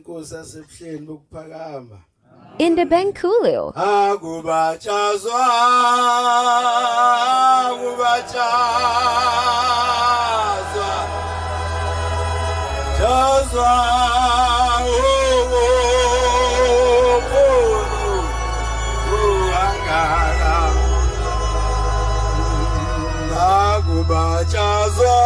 inkosi yasebuhleni bokuphakama. Indebenkulu. Akubachazwa chazwa angala akubachazwa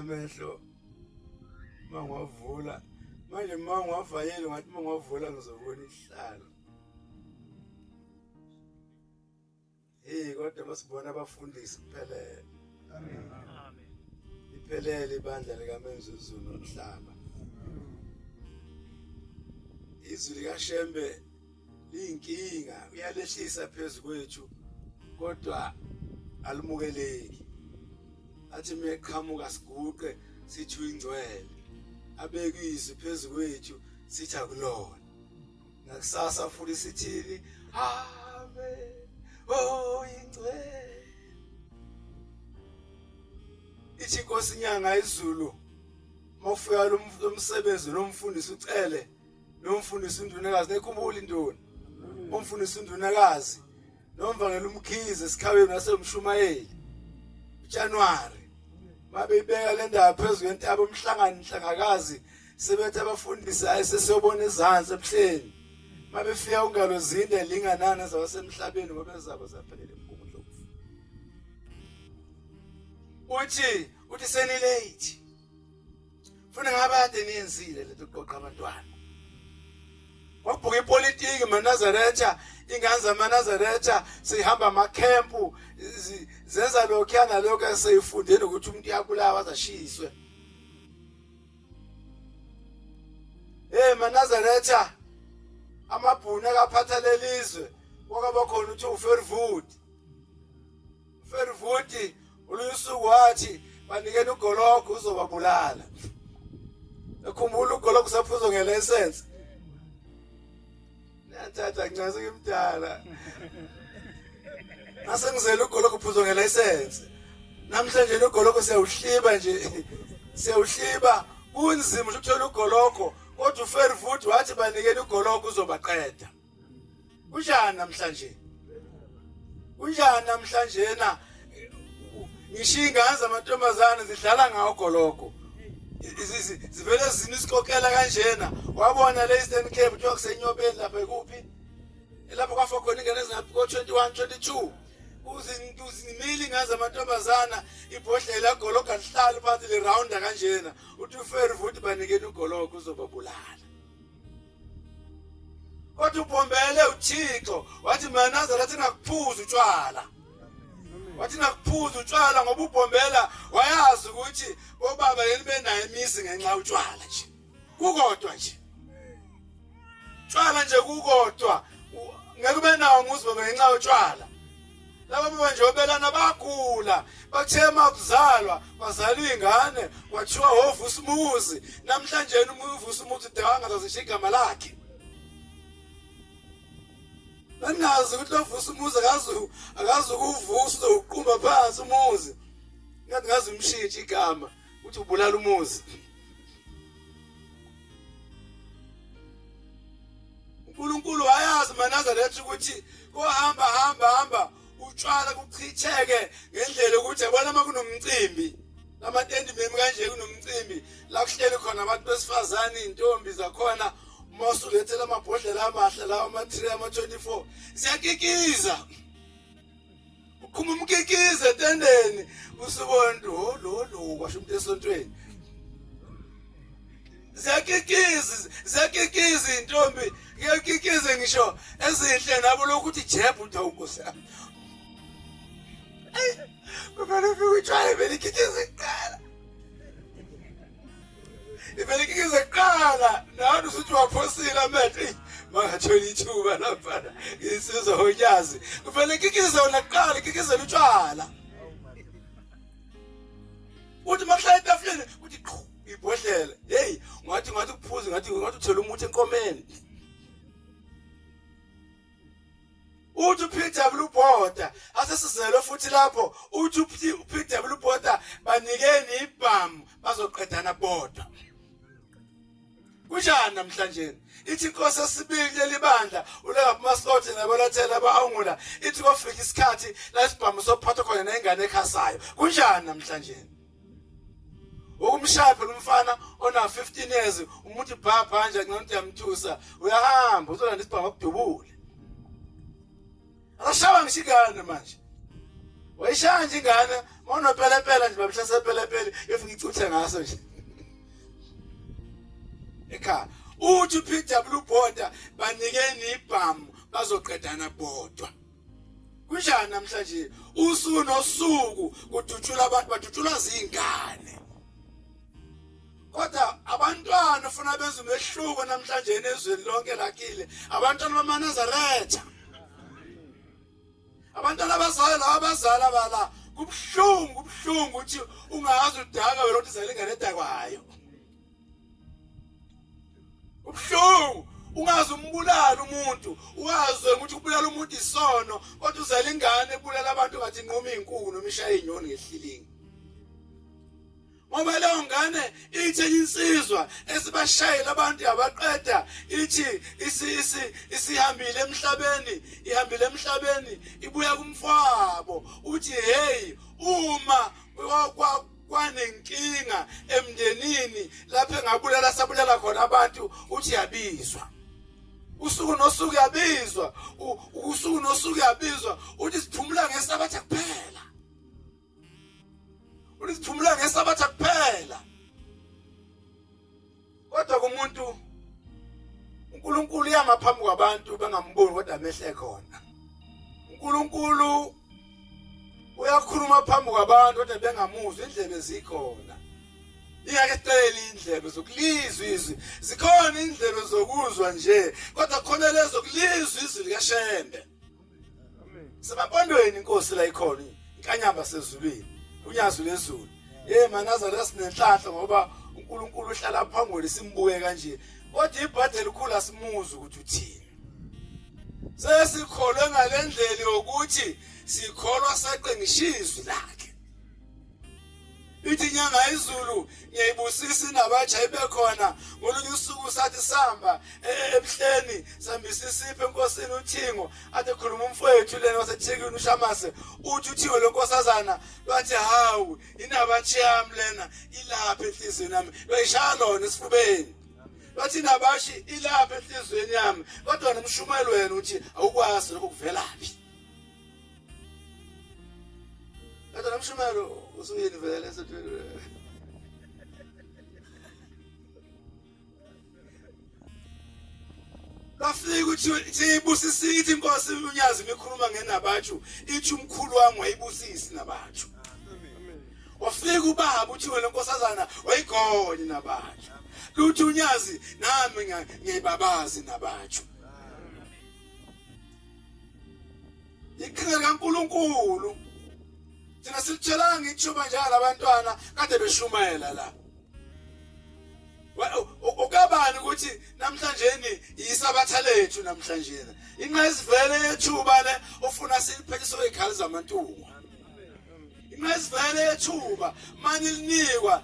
amehlo mangwavula manje mangwavayele ngathi mangwavula ngizobona isihlalo kodwa masibona abafundisi kuphelele amen iphelele ibandla likaMenzuzulu nomhlaba izwi likaShembe liyinkinga uyalehlisa phezulu kwethu kodwa alimukeleki athi meqhamuka siguqe sithi uyingcwele abekizwe phezulu kwethu sithi akulona nakusasa futhi sithini amen oh ingcwele ithi Nkosi inyanga izulu mawufika lo msebenzi nomfundisi ucele nomfundisi undunakazi nekhumbula intoni umfundisi undunakazi nomvangela umkhize esikhabeni nasemshumayeli January mabeyibeka le ndaba phezulu kwentaba umhlangano inhlangakazi sebethi abafundisi ayesesiyobona ezantsi ebuhleni mabefika ungalo zinde linganana zabasemhlabeni ngoba zabo zaphelele inkundla okufa uthi seni late funa ngabade niyenzile lethu qoqa abantwana wabhuka ipolitiki maNazaretha ingane zamaNazaretha sihamba amakhempu zenza lokho yana lokho eseyifundeni ukuthi umuntu yakulawa azashiswe maNazaretha amabhunu akaphatha lelizwe kwaba khona uthi uFervoet ulusuku wathi banikene uGoloko uzobabulala ekhumbula uGoloko saphuzo ngelicense nathatha ncaze ngimdala nasengizela uGoloko uphuzo ngelicense namhlanje uGoloko siyawuhliba kunzima ukuthola uGoloko kodwa uFervoet wathi banikene uGoloko uzobaqeda kunjani namhlanje na ngishinga zamantombazane zidlala ngawo uGoloko zivele zinisikokela kanjena wabona le Eastern Cape kuthiwa kusenyobeni lapha ekuphi lapho kwafa khona ingane ezingaphi ko-21 22 uzinimile ngaze amantombazana ibhodlela uGoloko alihlala phansi lirawunda kanjena uthi uFervoet banikene uGoloko uzobabulala kodwa uBhombele uThixo wathi maNazaretha ngakuphuza utshwala wathi nakuphuza utshwala ngoba uBhombela wayazi ukuthi obaba yeni benayo imisi ngenxa utshwala nje kukodwa nje utshwala nje kukodwa ngeke ube nawo umuzi baba ngenxa yotshwala. Laba baba nje obelana bagula bathe makuzalwa bazalwa ingane kwathiwa hovusa umuzi namhlanje umuvusa umuzi dewanga zazishiya igama lakhe. Nangazi ukuthi lovusa umuzi akazi ukuvusa uzoqhumba phansi umuzi. Ngazi umshintshi igama uthi ubulala umuzi. uNkulunkulu wayazi maNazaretha ukuthi kohamba utshwala kuchitheke ngendlela ukuthi yabona makunomcimbi lamatende memi kanje kunomcimbi la kuhleli khona abantu besifazane intombi zakhona mosulethela amabhodlela amahle lawa ama-3 ama-24 siyakikiza ukhuma umkikize etendeni usubona lo kwasho umuntu esontweni ziyakikiza intombi ngiyakikize ngisho ezinhle nabo lokuthi jebhu uNkosi yami. Kumele ufike utshwale belikikize kuqala. Ibelikikize kuqala nawe usuthi waphosile amehlo mangatholi ithuba lapha isizwe honyazi. Kumele kikize wona kuqala kikizela utshwala. Uthi makuhlala etafuleni uthi qhu ibhodlela. Hey ngathi kuphuza ngathi uthela umuthi enkomeni. Uthi uPW Botha asesizelo futhi lapho uthi uPW Botha banikeni ibhamu bazoqedana bodwa. Kunjani namhlanje? Ithi inkosi esibili lelibandla ulega kumasokothe nabalathela abahungula ithi kofika isikhathi la isibhamu sophatha khona nengane ekhasayo. Kunjani namhlanje? Ukumshapha lumfana ona 15 years umuthi bhabha nje ngcono yamthusa uyahamba uzolanda isibhamu akudubule. Ashawa ngishikana manje. Wayishaya nje ingane, monopelepela nje babhlasa pelepele, efika icuthe ngaso nje. Ekhaya, uthi uPW Botha banikeni ibhamu bazoqedana bodwa. Kunjani namhlanje? Usuku nosuku kudutshula abantu badutshulwa zingane. Kodwa abantwana ufuna benze umehluko namhlanje ezweni lonke lakile. Abantwana bamaNazaretha. Abantwana abazala bala kubhlungu ukuthi ungazi udaka wena uthi zalingane edakwayo. Kubhlungu ungazi umbulala umuntu, uwazi ukuthi ukubulala umuntu isono, kodwa uzala ingane ebulala abantu ngathi inqoma izinkulu noma ishaya inyoni ngehlilingi. Ngoba leyo ngane ithi insizwa esibashayela abantu yabaqeda ithi isihambile emhlabeni ibuya kumfowabo uthi hey uma kwanenkinga emndenini lapho engabulala sabulala khona abantu uthi yabizwa. Usuku nosuku yabizwa uthi siphumula ngesabatha kuphela. Uliziphumula ngesabatha kuphela. Kodwa kumuntu uNkulunkulu yamaphambi kwabantu bengamboni kodwa amehle khona. uNkulunkulu uyakhuluma phambi kwabantu kodwa bengamuzwa indlebe zikhona. Ingake sicela indlebe zokulizwa izwi. Zikhona indlebe zokuzwa nje kodwa khona lezo kulizwa izwi likaShembe. Semapondweni inkosi la ikhona inkanyamba sezulwini. Unyazo lezulu maNazaretha sinenhlahla ngoba uNkulunkulu uhlala phambili simbuke kanje kodwa ibhadela likhulu asimuza ukuthi uthini. Sesikholwe ngalendlela yokuthi sikholwa saqengishizwe lakhe. Ithi inyanga izulu ngiyayibusisa inabatsha ibekhona ngolunye usuku sathi samba ebuhleni sambisa isipho enkosini uThingo ade khuluma umfowethu lena waseThekwini uShamase uthi uThingo lenkosazana lwathi hawu inabatsha yami lena ilapha enhlizweni yami bayishaya lona esifubeni lwathi inabashi ilapha enhlizweni yami kodwa nomshumelo wena uthi awukwazi lokho kuvelaphi. Kodwa nomshumelo usuyini vele esothweni. Bafika ukuthi ibusisithi inkosi uNyazi imikhuluma ngenabatshu ithi umkhulu wami wayibusisi nabatshu. Wafika ubaba uthi wena nkosazana wayikhona nabatshu. Luthi uNyazi nami ngiyibabazi nabatshu. iqhinga likaNkulunkulu thina silitshelanga ithuba njalo abantwana kade beshumayela la ukabani ukuthi namhlanje yisabatha lethu namhlanje inqayizivele yethuba le ofuna silipheliswe ikhali zamantungu inqayizivele yethuba manje linikwa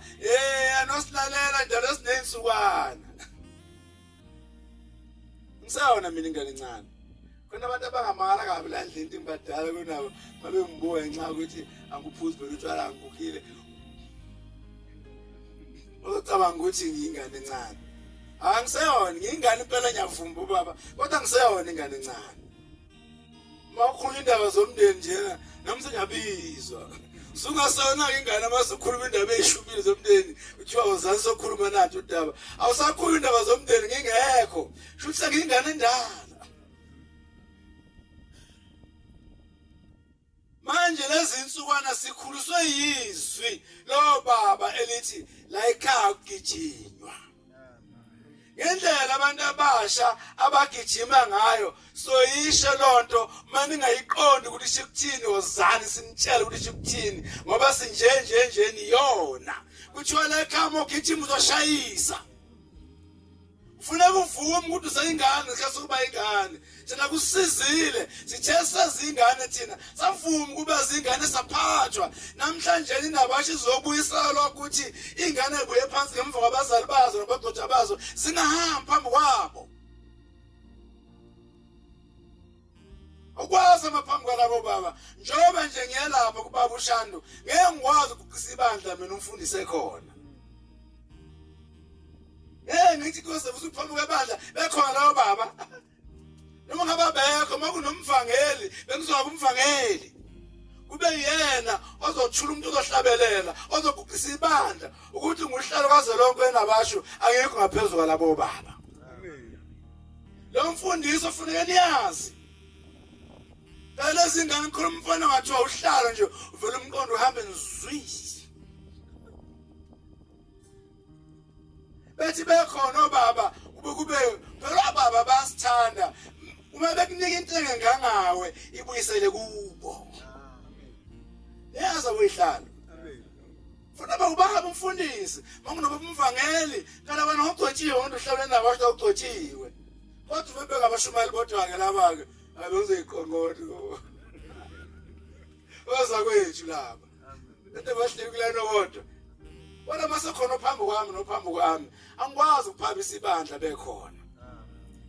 anosilalela njalo esinensukwana ngisawona mina ingane encane khona abantu abangamala kabi la ndlini imbadala kunabo babe ngibuya nxa ukuthi anguphuzi phela utshwala ngikukhile ucabanga ukuthi ngiyingane encane angiseyona ngiyingane impela nyavumba baba kodwa ngiseyona ingane encane makhulu indaba zomndeni njena namse ngiyabizwa sungasona ingane masukhuluma indaba ezishubile zomndeni uthiwa uzansi sokhuluma nathi udaba awusakhuluma indaba zomndeni ngingekho shuthi sengingane endala manje lezi insukwana sikhuliswe yizwi lo baba elithi la ekhaya ugijinywa ngendlela abantu abasha abagijima ngayo soyisho lonto manje ngayiqondi ukuthi shikuthini wozani simtshela ukuthi shikuthini ngoba sinje ni yona kuthiwa la ekhaya ugijima uzoshayisa ufuna kuvuka umuntu usayingane ngasukuba ingane thina kusizile sithe sazingane thina savuma kuba zingane saphathwa namhlanje inabasho izobuyisela ukuthi ingane ebuye phansi ngemva kwabazali bazo nabagqoja bazo zingahambi phambi kwabo ukwazi amaphambi kwalabo baba njengoba nje ngiyelapha kubaba uShando ngeke ngikwazi ukuqisa ibandla mina umfundise khona ngithi kuse usuphambi kwebandla bekhona lawo baba noma ngababekho makunomvangeli bengizoba umvangeli kube yena ozothula umuntu ozohlabelela ozoguqisa ibandla ukuthi nguhlalo kaze lonke enabasho angekho ngaphezulu kwalabo baba lo mfundiso ufuneka niyazi phela izingane ngikhuluma umfana ngathiwa uhlalo nje uvela umqondo uhambe nzwi bethi bekhona baba kube phela baba basithanda uma bekunika into engangawe ibuyisele kubo yaza uyihlala funa bawubaba umfundisi makunoba umvangeli kana wena ugcotshiwe umuntu uhlala nabasho ugcotshiwe kodwa ubebeka abashumali bodwa ke laba ke abezoyiqonqoda oza kwethu laba into bahlukile kodwa wena masekhona phambi kwami nophambi kwami angikwazi ukuphambisa ibandla bekhona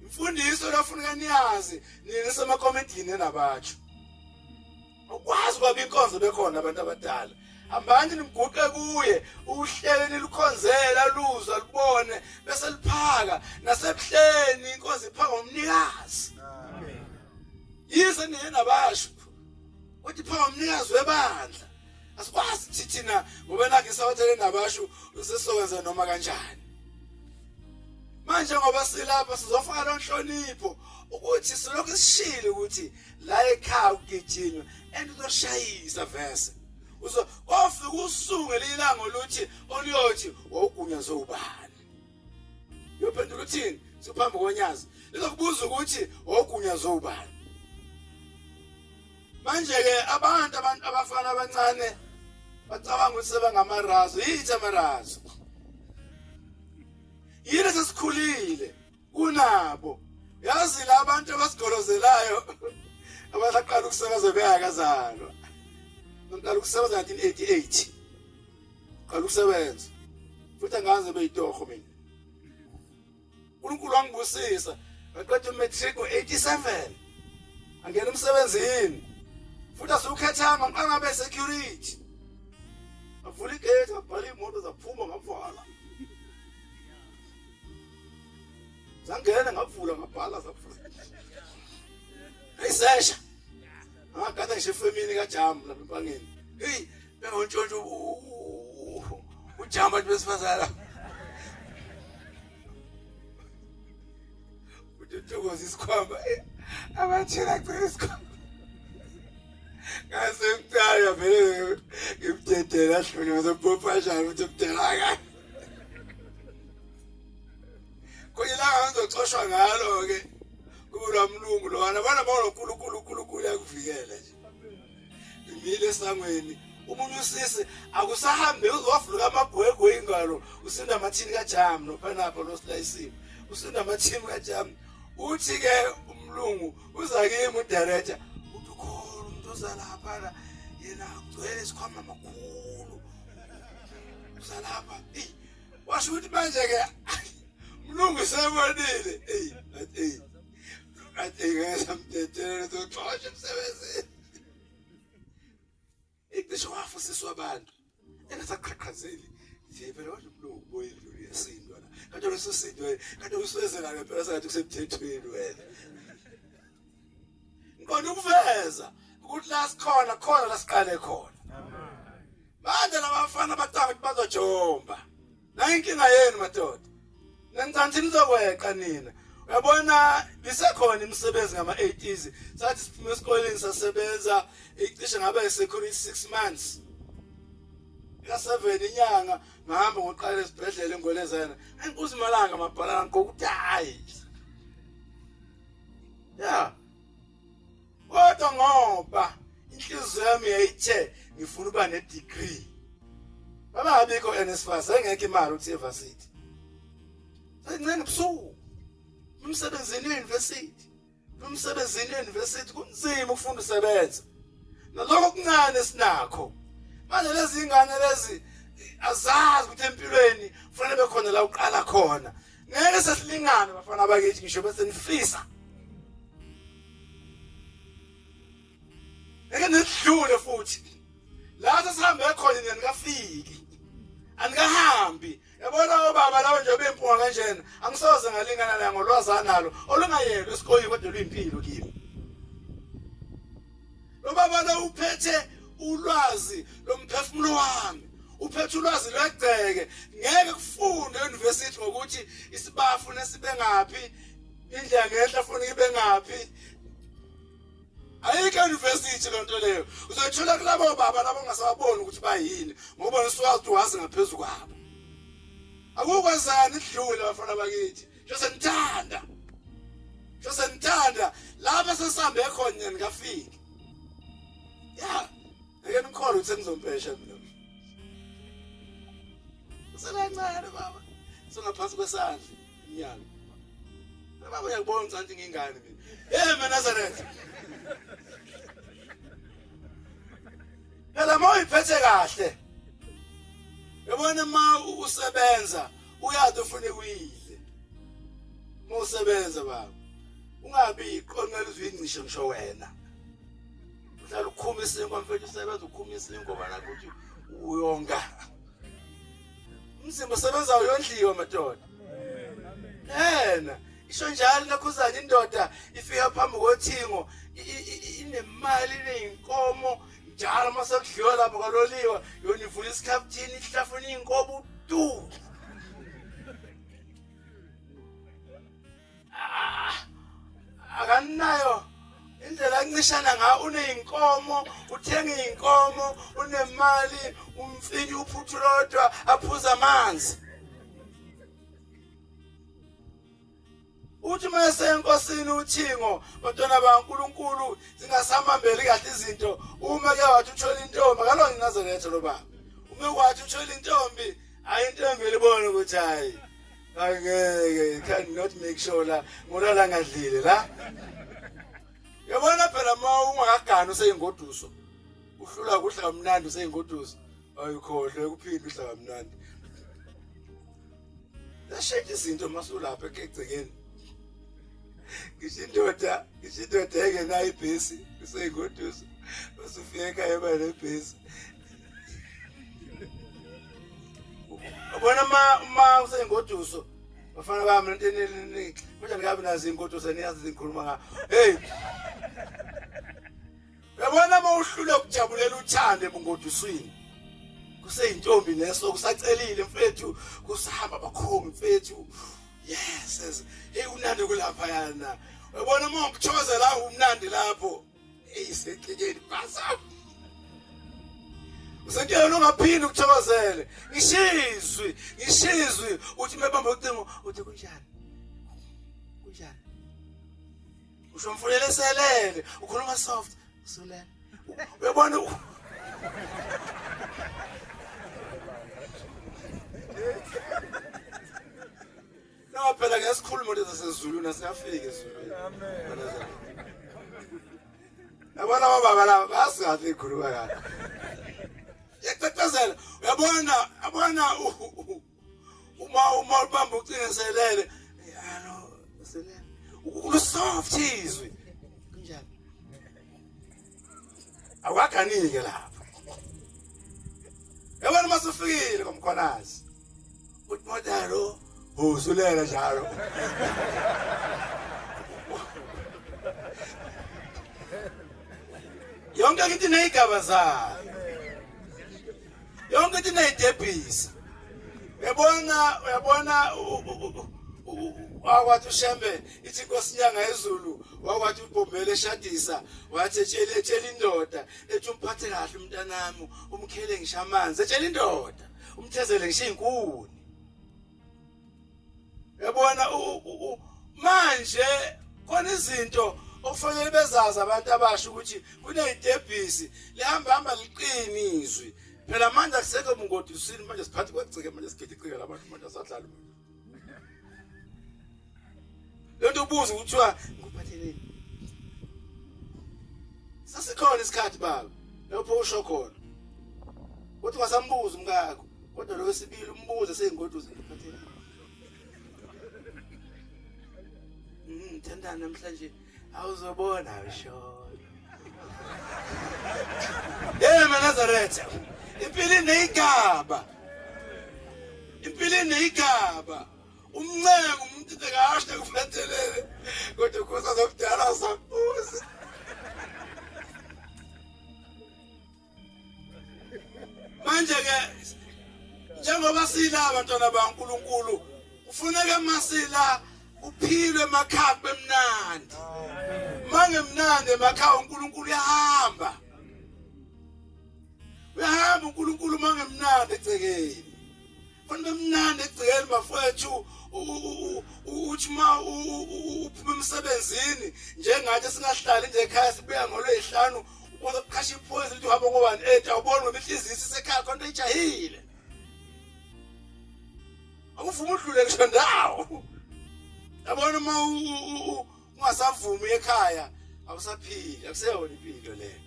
imfundiso lafuneka niyazi nisema commentini nabatsho ukwazi kwaba inkonzo bekhona abantu abadala hambani nimguqe kuye uhlele nilikhonzela luzwa libone bese liphaka nasebuhleni inkonzo iphaka ngomnikazi yize niye nabasho uthi phaka ngomnikazi webandla asikwazi thina ngoba nakhe sawathele nabasho sesokwenza noma kanjani manje ngoba silapha sizofaka lonhlonipho ukuthi silokhu sishile ukuthi la ekhaya ugijinywa and uzoshayisa vese ofika usunge lilanga oluthi oluyothi wawugunyazwe ubani yophendula uthini siphambi konyazi lizokubuza ukuthi wawugunyazwe ubani manje ke abantu abafana abancane bacabanga ukuthi sebangamarazo yithi amarazo yini sesikhulile kunabo yazi la abantu abasigolozelayo abaqala ukusebenza beyakazalwa ngiqala ukusebenza 1988 qala ukusebenza futhi angaze beyitoho mina uNkulunkulu wangibusisa ngaqeda umatric ngo87 angena emsebenzini futhi asukhethanga ngiqanga be security avula igate ngabhala imoto zaphuma ngavala zangena ngavula ngabhala zavula ayisesha ngakade ngishefe emini kaJamu lapha empangeni hey bengontshontsho uJamu bathi besifazana uthokoza isikhwama abathela cela isikhwama ngasemcala vele ngimdedela hlonye ngizopopashana ukuthi ubdelaka kuyilanga ngizoxoshwa ngalo ke kuba mlungu lona bana bona uNkulunkulu uyakuvikela nje. Imile esangweni umuntu usisi akusahambe uzofuluka amagwegwe ingalo usinda amathini kajam no pineapple no slice. Usinda amathini kajam. Uthi ke umlungu uza kimi udirector uthi ukhona umuntu ozalapha la yena ugcwele isikhwama amakhulu. Uzalapha washo ukuthi manje ke umlungu sebonile athi ngeke mtetele uxoxe umsebenzi. Ikisho wafusiswa abantu engasaqhaqhazeli nje phela wathi umlungu boyidluli yesindwa la kanti usisindwe kanti uswezela ngempela sathi kusemthethweni wena ngikona ukuveza ukuthi la sikhona khona la siqale khona manje labafana bacanga ukuthi bazojomba la inkinga yenu madoda nengicanga nizokweqa nina uyabona bisekhona imisebenzi ngama-80s sathi siphume esikoleni sasebenza icishe ngaba security 6 months ka 7 inyanga ngahamba ngoqala esibhedlela engolezana enkuzi malanga mabhalana ngokuthi hayi ya kodwa ngoba inhliziyo yami yayithe ngifuna ukuba ne-degree baba abikho NSFAS engekho imali ukuthi university sencane busuku umsebenzini e-university kunzima ukufunda usebenza nalokho kuncane sinakho manje lezi ingane lezi azazi ukuthi empilweni kufanele bekhona la uqala khona ngeke sesilingane bafana bakithi ngisho bese nifisa ngeke nidlule futhi la sesihambe khona ningafiki anikahambi yabona obaba lawo nje bempunga kanjena angisoze ngalingana la ngolwazana nalo olungayelo esikoleni kodwa lwimpilo kimi lo baba lo uphethe ulwazi lomphefumulo wami uphethe ulwazi lwegceke ngeke kufunde e-university ngokuthi isibafu nesibe ngapi indlela ngenhla ufuna ibe ngapi ayike university lonto leyo uzothola kulabo baba labo ongasababoni ukuthi bayini ngoba nisuwazi wazi ngaphezulu kwabo akukwazana idlule bafana bakithi jose nithanda lapha sesambe khona ngafiki ya ngeke nikhole ukuthi ngizompesha mina uselancane baba singaphansi kwesandla inyanga baba uyakubona ukuthi ngingane mina Nazareth Phela mawuyiphethe kahle. Yabona ma usebenza uyazi ufune kuyidle. Mawusebenza baba. Ungabi iqonqela uzwincishe ngisho wena. Uhlala ukhumisa inkomo mfethu usebenza ukhumisa inkomo nakho ukuthi uyonga. Umzimba usebenza uyondliwa madoda. Yena isho njalo nakhuzana indoda ifika phambi kothingo inemali inenkomo njalo masakudliwa lapha kaloliwa yona ivula isikhafuthini ihlafuna inkomo tu akanayo indlela ancishana nga uneyinkomo uthenga inkomo unemali umfini uphuthu lodwa aphuza amanzi uthi mase enkosini uthingo bantwana baNkulunkulu zingasamambeli kahle izinto uma ke wathi uthola intombi akalo nginazaletha lo baba uma kwathi uthola intombi hayi intombi libona ukuthi hayi angeke can not make sure la ngolala ngadlile la yabona phela ma ungakagana useyingoduso uhlula kudla kamnandi useyingoduso ayikhohle kuphinde udla kamnandi lashethe izinto masulapha egcekeni Kishindoda engenayo ibhesi useyingoduso usufika ekhaya banebhesi ubona ma useyingoduso bafana bami lento eningi kodwa ngikabi nazo ingoduso niyazi izikhuluma ngayo hey yabona ma uhlule ukujabulela uthande ebungoduswini kuseyintombi neso kusacelile mfethu kusahamba bakhomi mfethu yes hey unandi kulapha yana uyabona uma ukuthokoza la umnandi lapho eyisekekeni basa usengena ungaphindi ukuthokozele ngishizwe uthi mebamba ucingo uthi kunjani usho mfulele selele ukhuluma soft Sulele. Uyabona no phela ke sikhuluma lezi sezulu nasiyafika ezulu. Amen. Yabona baba la basingathi ikhuluma kahle. Yececezela uyabona uma ubamba ucingezelele yalo selele ukusoft izwi kunjani awakhanike lapha yabona masufikile komkhonazi uthi modalo usulela njalo yonke into ineyigaba zayo yonke into ineyidebhisi uyabona wakwathi uShembe ithi inkosi inyanga ezulu wakwathi uBombele eshadisa wathi etshela indoda ethi umphathe kahle umntanami umkhele ngisho amanzi etshela indoda umthezele ngisho inkuni yabona manje khona izinto okufanele bezazi abantu abasha ukuthi kuneyidebhisi lihamba liqini izwi phela manje akusekho umngodisini manje siphathi kwegcike manje sigidicike labantu manje asadlala lento ubuza ukuthiwa ngikuphatheleni sasikhona isikhathi baba lapho usho khona uthi wasambuza umkakho kodwa lo wesibili umbuze seyingoduza ngikuphatheleni thandana namhlanje awuzobona usho Nazareth impilo ineyigaba umncengo umuntu ekashe kufanelele kodwa ukuza zokudala sakuze manje ke njengoba sila abantwana baNkulunkulu kufuneka masila uphilwe emakhaya bemnandi mange mnandi emakhaya uNkulunkulu uyahamba uNkulunkulu mange mnandi egcekeni fanele mnandi egcekeni bafowethu uthi ma uphume emsebenzini njengathi singahlali nje ekhaya sibuya ngoLwesihlanu ukuze kukhashe iphoyisa lithi uhamba ngo-1:08 awuboni ngoba inhliziyo isekhaya konke ijahile akuvuma udlule ngisho ndawo yabona uma ungasavumi ekhaya awusaphili akuseyona impilo leyo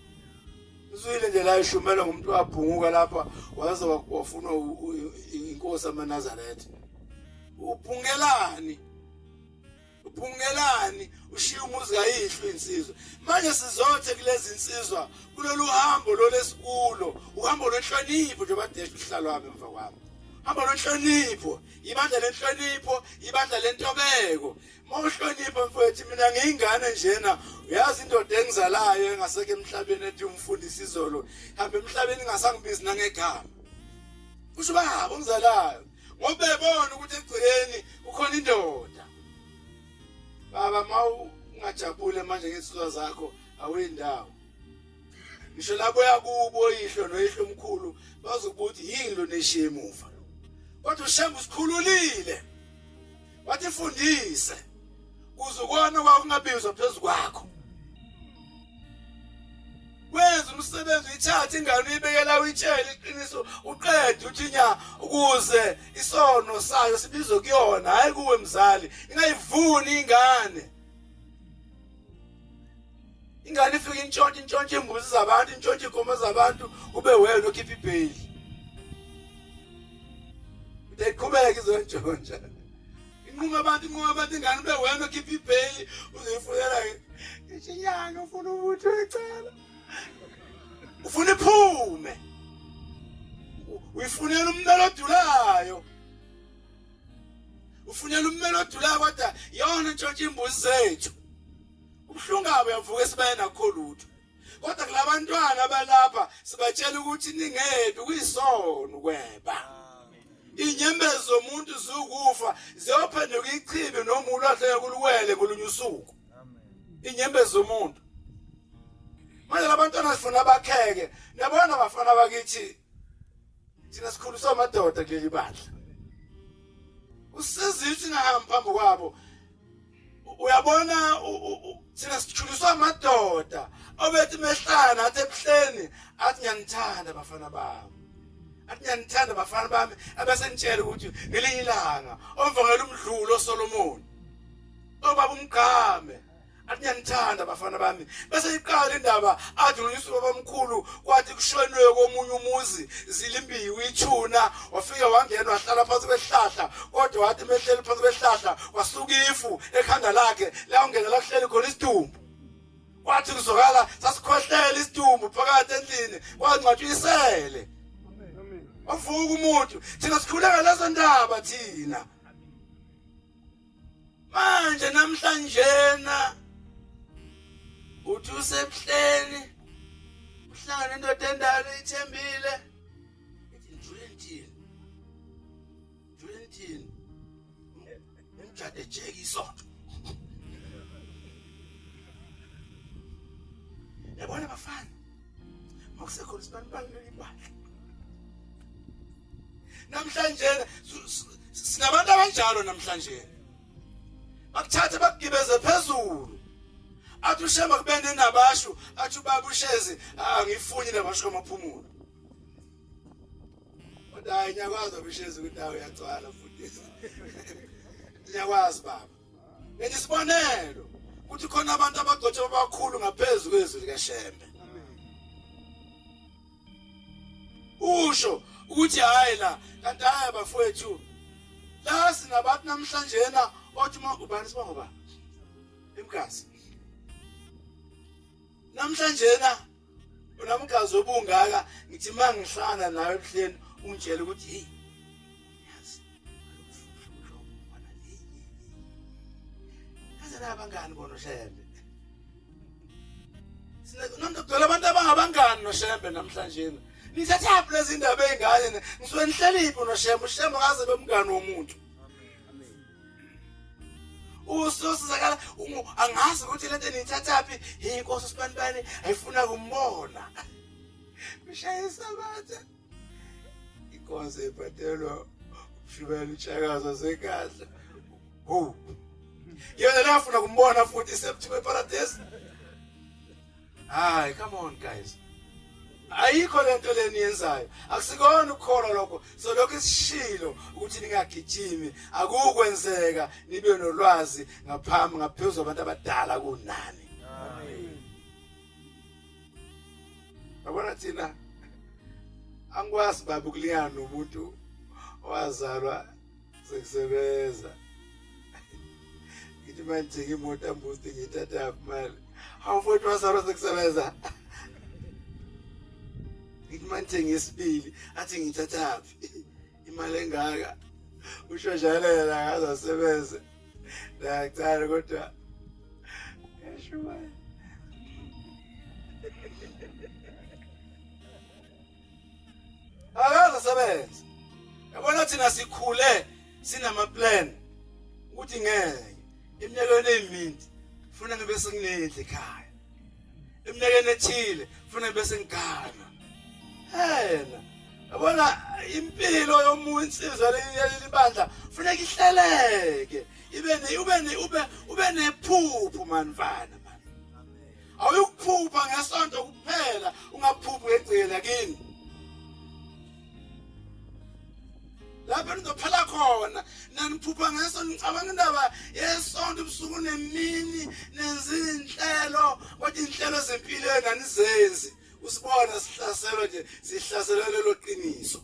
uzwile nje la ishumela ngumuntu wabhunguka lapha waze wafuna inkosi amaNazaretha ubhungelani ushiya umuzi kayihlwe insizwa manje sizothe kulezi insizwa kulolu hambo lolesikulo uhambo lwenhlonipho nje badesha uhlalo wami emva kwami hamba lwenhlonipho ibandla lenhlonipho ibandla lentobeko mawuhlonipha mfowethu mina ngiyingane njena uyazi indoda engizalayo engaseke emhlabeni ethi umfundisi izolo hamba emhlabeni ngingasangibizi nangegama kusho baba ongizalayo ngoba bebona ukuthi egcikeni ukhona indoda baba mawungajabule manje ngesizwa zakho awuyindawo ngisho labo yakubo yihlo noyihlo omkhulu bazokuthi yini lo neshiye emuva kodwa uShembe usikhululile wathi fundise kuze ukona kwakungabizwa phezulu kwakho wenza umsebenzi uyithatha ingane uyibekela uyitshela iqiniso uqede uthi nya ukuze isono sayo sibizwe kuyona hayi kuwe mzali ingayivuni ingane ifika intshontshe imbuzi zabantu intshontshe inkomo zabantu ube wena okhipha ibheli uyiqhubeka izontshontshwa inquma abantu ingane ube wena okhipha ibheli uzifunela ichinyana ufuna ukuthi ecala ufuna iphume uyifunela ummeli odulayo kodwa yona intshontshe imbuzi zethu ubuhlungabe yavuka esibayeni akho lutho kodwa kulabantwana abalapha sibatshela ukuthi ningephi kuyisono kweba inyembezi zomuntu zukufa ziyophenduka ichibe noma ulahleke kuluwele kolunye usuku inyembezi zomuntu manje labantwana sifuna bakheke nabona abafana bakithi thina sikhuliswa amadoda kuleli bandla usizile singahambi phambi kwabo uyabona thina sikhuliswa amadoda obethi mehlana athi ebuhleni athi ngiyanithanda bafana bami. Athi ngiyanithanda bafana bami abasenitshela ukuthi ngelinye ilanga omvangela umdlulo oSolomon. Obaba umgqame athi ngiyanithanda bafana bami. Bese iqala indaba athi uYusuf babamkhulu kwathi kushonwe komunye umuzi zilimbiwe ithuna wafika wangena wahlala phansi kwesihlahla kodwa wathi mehleli phansi kwesihlahla wasuka ifu ekhanda lakhe la ungena la kuhleli khona isidumbu. Wathi kuzokala sasikhohlela isidumbu phakathi endlini kwangcwatshwisele. Wavuka umuntu thina sikhuleka lezo ndaba thina. Manje namhlanjena uthi usebuhleni uhlangana nendoda endala ithembile ithi Julentini umjade jeki isonto. Yabona bafana makusekho isibanibani lelibandla namhlanje sinabantu abanjalo namhlanje bakuthatha bakugibeze phezulu athi ushema kubene nabashu athi ubaba ushezi angifuni nabashu kwamaphumulo kodwa hayi nyakwazi ubushezi ukuthi awu yagcwala futhi nyakwazi baba ngithi sibonelo ukuthi khona abantu abagcotshwe abakhulu ngaphezulu kwezwi likaShembe usho ukuthi hayi la kanti hayi bafowethu la sinabantu namhlanje na othi ubani sibonga ba imkazi namhlanje na unamkazi obungaka ngithi mangihlana nawe ebuhleni ungitshela ukuthi hey yazi kaze abangani bona Shembe sinokudala abantu abangabangani noShembe namhlanje nithatha lezi indaba ezingane ngisuke nihleliphi noShembe uShembe kaze bemngani womuntu usosizakala angazi ukuthi lento nithathaphi inkosi sibanibani ayifuna kumbona kushayisa bathe inkosi ephathelwa ushubela uChakaza sekadla yena lafuna kumbona futhi sephume paradise. Hayi come on guys ayikho lento leni yenzayo akusikona ukukholwa lokho so lokho isishilo ukuthi ningagijimi akukwenzeka nibe nolwazi ngaphezulu abantu abadala kunani. Yabona thina angikwazi baba ukulingana nomuntu owazalwa sekusebenza ngithi manje ngimoto ambusti ngithatha imali awufowethu wazalwa sekusebenza ngimanje ngesibili athi ngithathaphi imali engaka ushoshalela akazasebenze ngicela kodwa eshuwa akazasebenze. Yabona thina sikhule sinama plan ukuthi ngeke eminyakeni emindi ufuna ngibe senginedle ekhaya eminyakeni ethile ufuna ngibe sengigana. Yena yabona impilo yomuntu insizwa lelibandla kufanele ihleleke ube nephupho manfana man. Awukuphupha ngesonto kuphela ungaphuphi ngegcila kini lapho nizophela khona naniphupha ngeso nicabanga indaba yesonto ubusuku nemini nenzinhlelo kodwa inhlelo zempilo enganizenzi usibona sihlaselwe nje sihlaselwe lelo qiniso.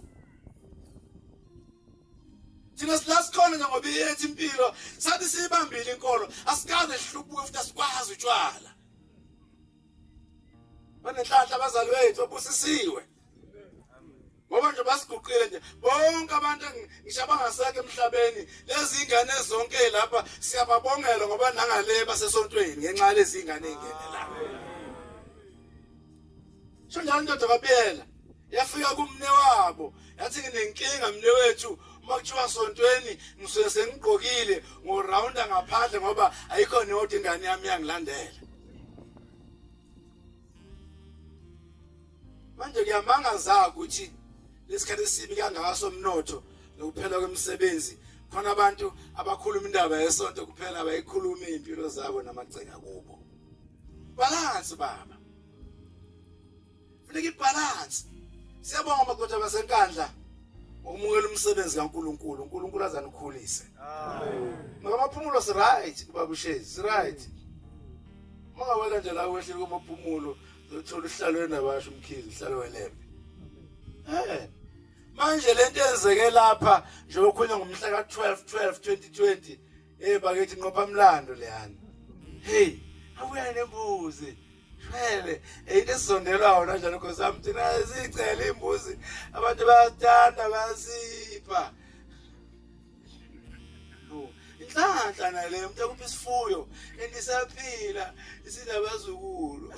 Thina silasikhona nje ngoba iyethi impilo sathi siyibambile inkolo asikaze sihlubuke futhi asikwazi utshwala. Banenhlanhla abazali bethu obusisiwe ngoba nje basiguqile nje bonke abantu ngishaba ngaseke emhlabeni lezi ingane zonke lapha siyababongela ngoba nangale basesontweni ngenxa yalezi ingane ezingene la. Njalo indoda kaBiyela yafika kumne wabo yathi nginenkinga mne wethu makuthiwa sontweni ngisuke sengigqokile ngoraunda ngaphandle ngoba ayikho neyodwa ingane yami yangilandela. Manje kuyamangaza ukuthi lesikhathi sibi kangaka somnotho nokuphela kwemisebenzi khona abantu abakhuluma indaba yesonto kuphela abayikhuluma impilo zabo namagcina kubo. Balance baba Kunika ibalance. Siyabonga amadoda basenkandla ukumukela umsebenzi kaNkuluNkulu. uNkulunkulu azanikhulise. Amen. Ngamaphumulo si right kuba bushezi, right. Mangawela nje la wehle kumaphumulo uzothola uhlalweni nabasho umkhizi, uhlalo welembe. Manje lento yenzeke lapha nje okukhulunywa ngomhla ka-12/12/2020 bakithi nqopha mlando leyana. Hey, abuya nembuzi. Shwele, into esizondelwa wona njalo nkosami thina sicela imbuzi abantu bayathanda basipha. Inhlanhla nale umuntu akuphi isifuyo endisaphila isinabazukulu.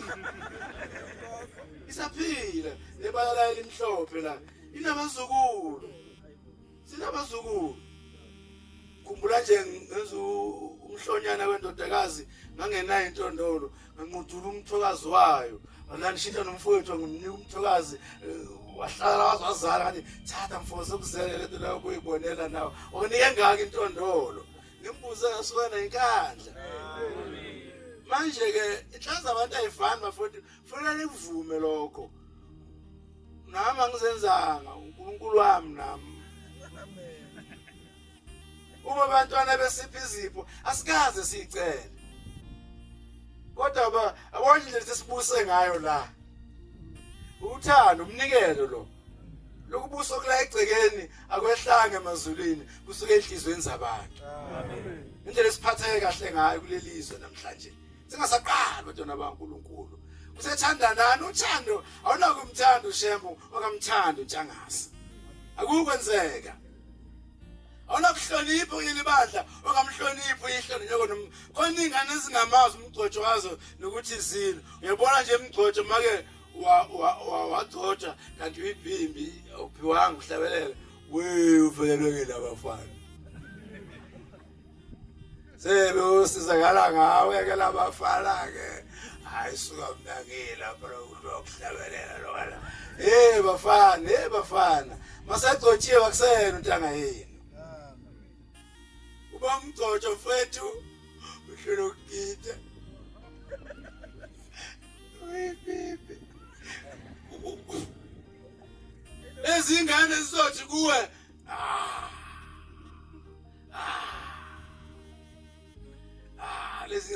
Isaphila lebalala elimhlophe la. Inabazukulu. Sinabazukulu. Khumbula nje ngenza umhlonyana wendodakazi ngangenayo intondolo nganqudula umthokazi wayo alanishintsha nomfowethu ngimnika umthokazi wahlala wazazala ngathi thatha mfowethu sokuzela lento la kuyibonela nawe okunike ngaka intondolo ngimbuza ngasukana inkandla. Manje ke inhlanza abantu ayifani bafowethu kufanele nikuvume lokho nami angizenzanga uNkulunkulu wami nami. Uma abantwana besipha izipho asikaze sicele. Kodwa abonje indlela sesibuse ngayo la. Uthando umnikelo lo. Lokubuso kula egcekeni akwehlange emazulwini kusuke enhlizweni zabantu. Amen. Indlela esiphatheke kahle ngayo kulelizwe namhlanje. Singasaqala abantwana baNkulunkulu. Usethanda nani uthando awunakumthanda uShembu okamthanda uNtshangase. Akukwenzeka. Awunakuhlonipha yini bandla ongamhloniphi ihlonipho khona ingane ezingamazi umgcotsho wazo nokuthi izilo uyabona nje umgcotsho make wagcotsha kanti uyibhimbi awuphiwanga uhlabelela we uvelelwe ke labafana sebe usizakala ngawe ke labafana ke hayi suka mnakila phela ukuhlabelela lokala bafana masagcotshiwe akusena untanga yini. Uba mgcotsho mfethu uhlelo ukugida. Ezingane zizothi kuwe lezi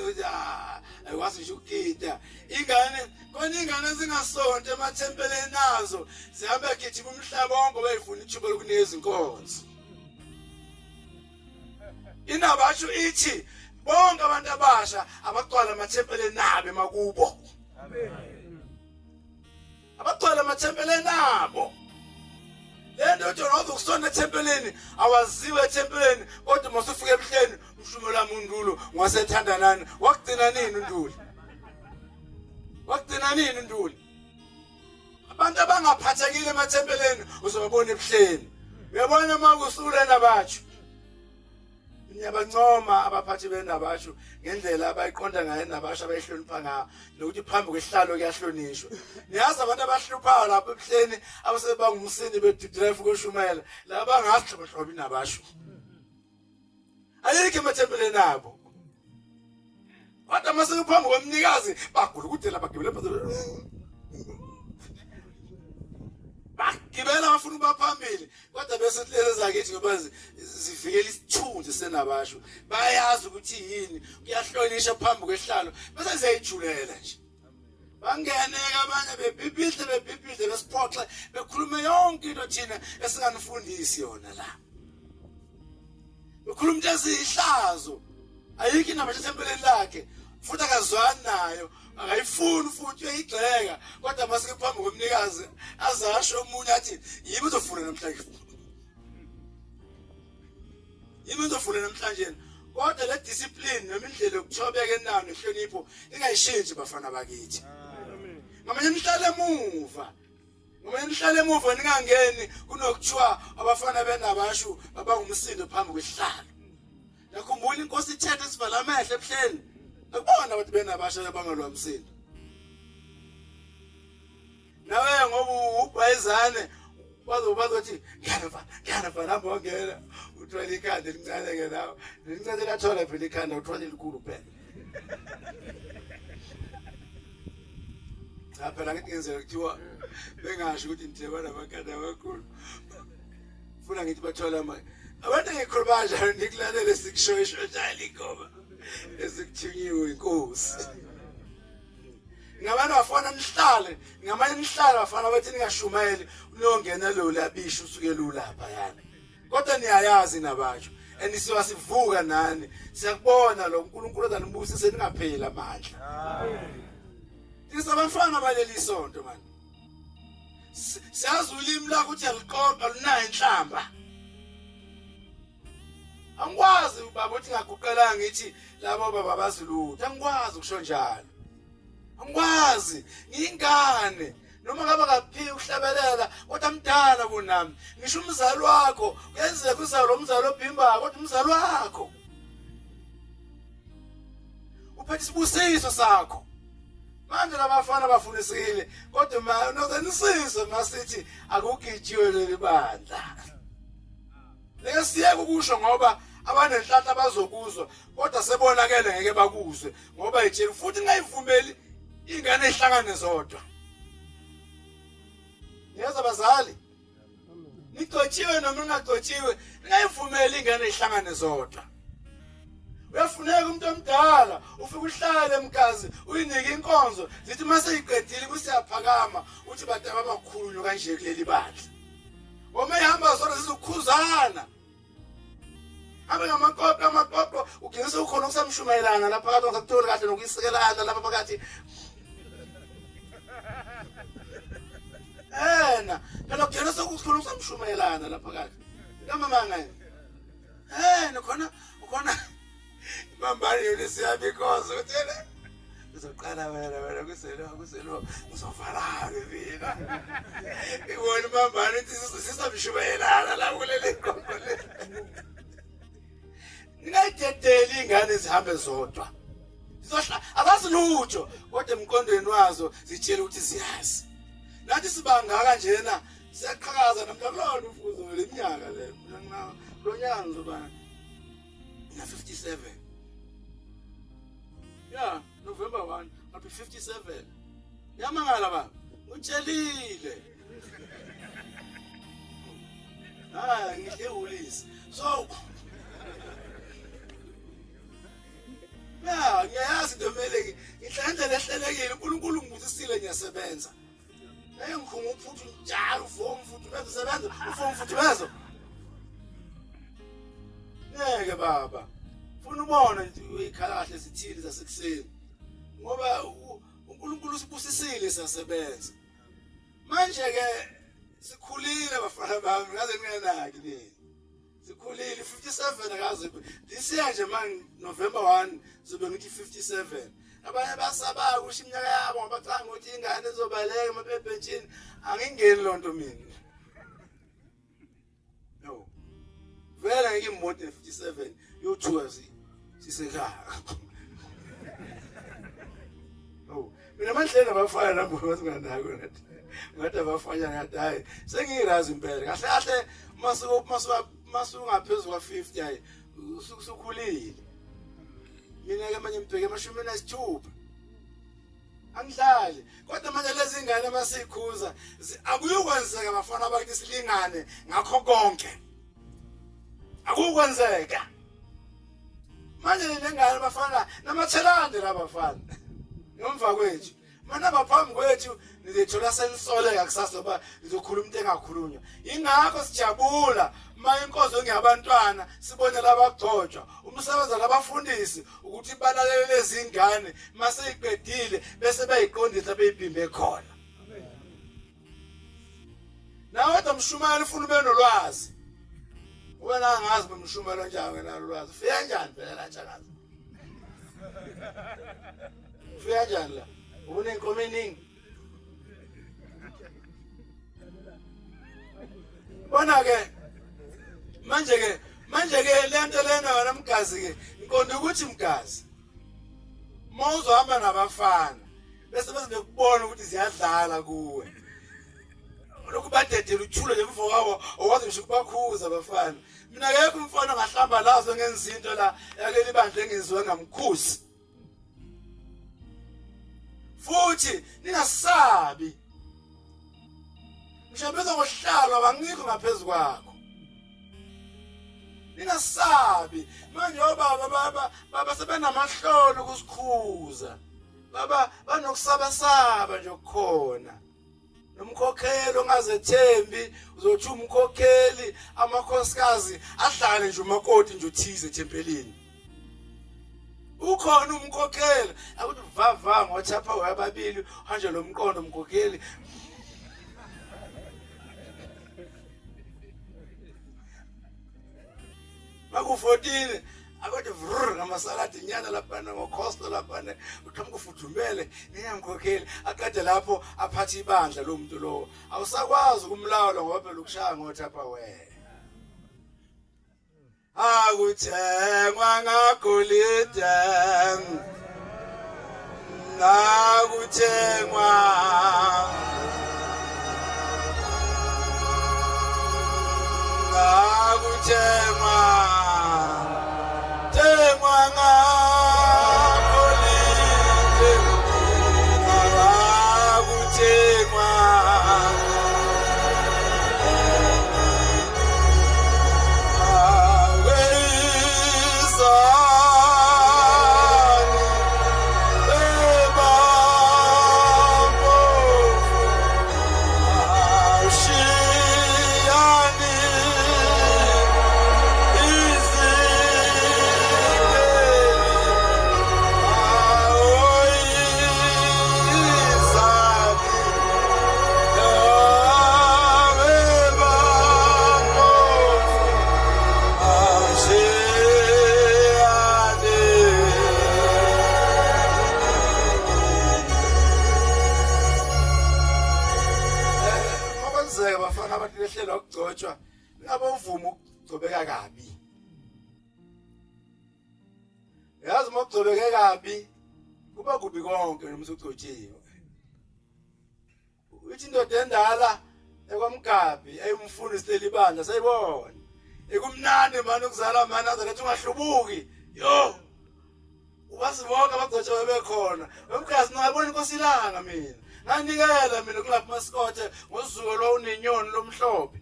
ayikwazi nje ukugida. Ingane zingasonto emathempeleni nazo zihamba gijima umhlaba wonke bayifuna ithuba lokunikeza inkonzo. Inabasho ithi bonke abantu abasha abagcwala amathempeleni nabo emakubo. Amen. Abagcwala amathempeleni nabo. Lento nje uzokusona ethempeleni awaziwe ethempeleni kodwa masufika ebuhleni umshumela uNdulo ngwasethanda nani wakugcina nini uNdulo? Wakugcina nini uNdulo? Abantu abangaphathekile emathempeleni uzobabona ebuhleni. Uyabona makusule nabatsho. Niyabancoma abaphathi benabasho ngendlela abayiqonda ngayo nabasho abayihlonipha ngayo nokuthi phambi kwehlalo kuyahlonishwa. Niyazi abantu abahluphayo lapha ebuhleni abasebangumsindi bedrive koShumela laba ngasihlobahlobi nabasho. Ayike emathempeleni nabo. Kodwa mase phambi komnikazi bagula ukuthi lapha gibela phezulu. Bagibela bafuna ukuba phambili kodwa bese lezi zakithi ngoba zivikela isithunzi senabasho bayazi ukuthi yini kuyahlonishwa phambi kwehlalo bese ziyayijulela nje bangeneke abanye bebhibhidle besiphoxe bekhulume yonke into thina esinganifundisi yona la bekhuluma into ezihlazo ayikho inabasho esempeleni lakhe futhi akazwani nayo akayifuni futhi uyayigxeka kodwa masike phambi komnikazi azasho umunye athi yimi uzofuna namhlanje kodwa le discipline noma indlela yokuthobeka enayo nehlonipho ingayishintshi bafana bakithi. Ngamanye nihlale emuva ningangeni kunokuthiwa abafana benabasho babangumsindo phambi kwehlalo. Nakhumbula inkosi ithethe isivala amehlo ebuhleni akubona abantu benabasho abangalwa umsindo. Nawe ngoba ubhayizane bazothi ngiyana namba ongena uthwala ikhanda elincane ke nawe lincane lathola phela ikhanda uthwala elikhulu phela. cha phela ngithi ngenzela kuthiwa bengasho ukuthi nitheba namakanda amakhulu funa ngithi bathola manje abantu ngikhuluma kanjani ngikulalele sikushoyisho njalo ingoma ezikuthunyiwe inkosi ngabantu bafana nihlale ngamanye nihlala bafana bathi ningashumayeli unongena lo labisho usuke lulapha yani kodwa niyayazi nabatsho andisiwa sivuka nani siyakubona lo uNkulunkulu azanibusise ningapheli amandla Tisabafana baleli isonto man siyazi ulimi lakho uthi aliqoqa lunayo inhlamba angikwazi ubaba uthi ngaguqela ngithi labo baba bazilutho angikwazi ukusho njalo angikwazi ngingane noma ngaba kaphi ukuhlabelela kodwa mdala kunami ngisho umzali wakho kuyenzeka kuzalo umzali obhimba kodwa umzali wakho uphethe isibusiso sakho manje labafana bafunisile kodwa nozenisise masithi akugijiwe leli bandla leke siyeke ukusho ngoba abanenhlanhla bazokuzwa kodwa sebonakele ngeke bakuzwe ngoba itshela futhi ngayivumeli ingane ehlangane zodwa Niyazi abazali Nigcotshiwe noma ungagcotshiwe ngayivumeli ingane ehlangane zodwa Uyafuneka umuntu omdala ufike uhlale emkazi uyinike inkonzo zithi mase iqedile kusiyaphakama uthi badaba abakhulu kanje kuleli bandla Uma ihamba zona zizokhuzana Abe ngamakopho ugenisa ukhona ukusamshumayelana lapha phakathi ngakuthola kahle nokuyisekelana lapha phakathi phela ugenisa ukukhona ukusamshumayelana lapha phakathi Kamama ngani ukhona Mambani yona siyabikoza uthele uzoqala wena kuselo uzovala mina Ibona mambani uthi sisabishumayelana la kulele nkonzo le Ngayidedeli ingane zihambe zodwa Zizohla abasilutho kodwa emqondweni wazo zitshela ukuthi ziyazi Nathi sibanga kanjena siyaqhakaza namhlanje ufuzo leminyaka le mina lo nyaka ngizoba na 57 Yeah, November 1, I'll be 57. Yamangala ba? Utshelile. Ngihle ulisi. So ngiyazi ndomele ngihlanze lehlelekile uNkulunkulu ngibusisile ngiyasebenza. Ngikhunga uphuthu njalo ufomu futhi besebenza ufomu futhi bezo. Ngeke baba. Funa ubona nje ikhalahle zithili zasekuseni ngoba uNkulunkulu usibusisile siyasebenza manje ke sikhulile bafana bami ngaze ngingenaki nini sikhulile 57 akaze lisiya nje manje November 1 zobe ngithi 57 abanye basaba kusho iminyaka yabo ngoba cha ngothi ingane ezobaleka emaphephetshini angingeni lonto mina no vele ngimode 57 yothuwa sisekhaya mina manje nabafana nabo basinganako nathi ngathi abafanya ngathi hayi sengirazi impela kahle kahle masuku ngaphezulu kwa50 hayi usukhulile mina ke manje mbheke amashumi nesithupha angihlali kodwa manje lezi ngane masikhuza akuyokwenzeka abafana abakithi silingane ngakho konke akukwenzeka manje nengane bafana namathelande labafana nomva kwethu mana baphambi kwethu nizithola senisoleka kusasa ngoba nizokhuluma into engakhulunywa ingakho sijabula uma inkonzo ngiyabantwana sibone labagcotshwa umsebenzi labafundisi ukuthi balalele lezi ngane mase iqedile bese bayiqondisa beyibhimbe khona nawe tamshumela ufuna ube nolwazi wena angazi bomshumela njani ngenalo ulwazi ufika kanjani phela la njakazi ufika kanjani la ubone inkomo eningi bona ke manje ke lento lena wena mgazi ke ngiqonda ukuthi mgazi mawuzo hamba nabafana bese bekubona ukuthi ziyadlala kuwe lokubadedela uthule nje mfo wabo owazi ngisho kubakhuza abafana mina akekho umfana ngahlamba lazo ngenzinto la yakeli bandle engenziwe ngamkhuzi futhi ningasabi mshaphethe ngohlalo bangikho ngaphezulu kwakho ningasabi manje baba sebenamahlolo kusikhuza baba banokusabasaba nje ukukhona nomkhokheli ongazethembi uzothi umkhokheli amakhosikazi ahlale nje umakoti nje uthize ethempelini ukhona umkhokheli akuthi vava ngothapha wababili hanje lo mqondo umkhokheli maku 14 akuthi vrr ngamasaladi nyana lapha ngocosta lapha uqhamuka ufudumele niyamkhokheli aqede lapho aphatha ibandla lo muntu lo awusakwazi ukumlawula ngoba phela ukushaya ngothapha we akuthengwa ngagolide akuthengwa akuthengwa thengwa ngagolide akuthengwa ukugcotshwa ngabavuma ukugcobeka kabi yazi mokugcobeka kabi kuba kubi konke noma usugcotshiwe uthi indoda endala ekwamgabi ayimfuna isihleli ibandla sayibona ekumnandi manje ukuzala manje azathi ungahlubuki yo ubasibonke abagcotshwe bebekhona wemkhazi ngiyabona inkosi ilanga mina nganikela mina kulapha masikothe ngosuku lo unenyoni lomhlophe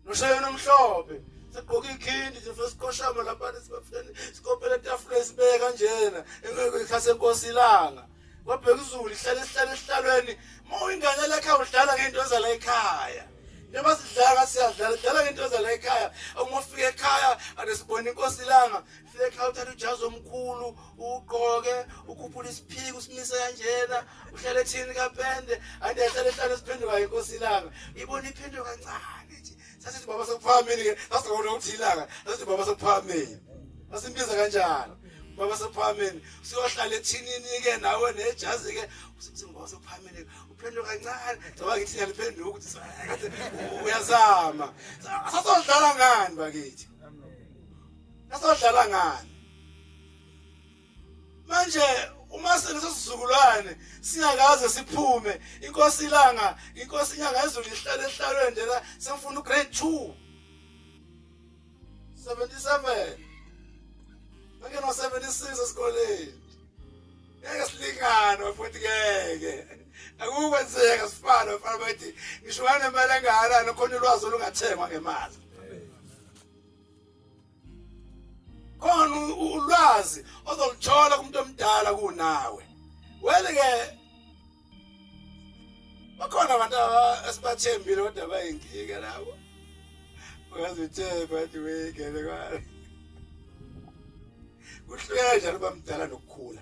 noshayona omhlophe sigqoka ikhindi sifosikhoshama lapha sibafeni sikopela etafuleni sibeka kanjena ekhase inkosi ilanga kwabheka izulu ihlale esihlalweni mawingane lakha udlala ngento ezala ekhaya njengoba sidlala siyadlala ngento ezala ekhaya umofika ekhaya anesibona inkosi ilanga fike ekhaya uthatha ujazi omkhulu ugqoke ukhuphula isiphiko usimise kanjena uhlale ethini kapende ande yahlale ehlale siphenduka inkosi ilanga ibona iphenduka kancane nje sathi baba sokuphamini ke asingona ukuthi ilanga sathi baba sokuphamini asimbiza kanjalo baba sokuphamini siyohlala ethinini ke nawe nejazi ke usithi sokuphamini uphenduka kancane ngoba ngithi ngiyaphenduka ukuthi uyazama sasodlala ngani bakithi sasodlala ngani manje uma selesizukulwane singakaze siphume inkosi ilanga inkosi inyanga ezulu ihlale ehlalweni njena semfuna ugrade 2 77 ngeke no 76 esikoleni ngeke silingana futhi ngeke akukwenzeka sifana bafana bathi ngishwane imali engahalana khona ulwazi olungathengwa ngemali khona ulwazi ozoluthola kumuntu omdala kunawe wele ke bakhona abantu esibathembile kodwa bayinkinga labo uyazithemba bathi wegele kwalo kuhluke njalo bamdala nokukhula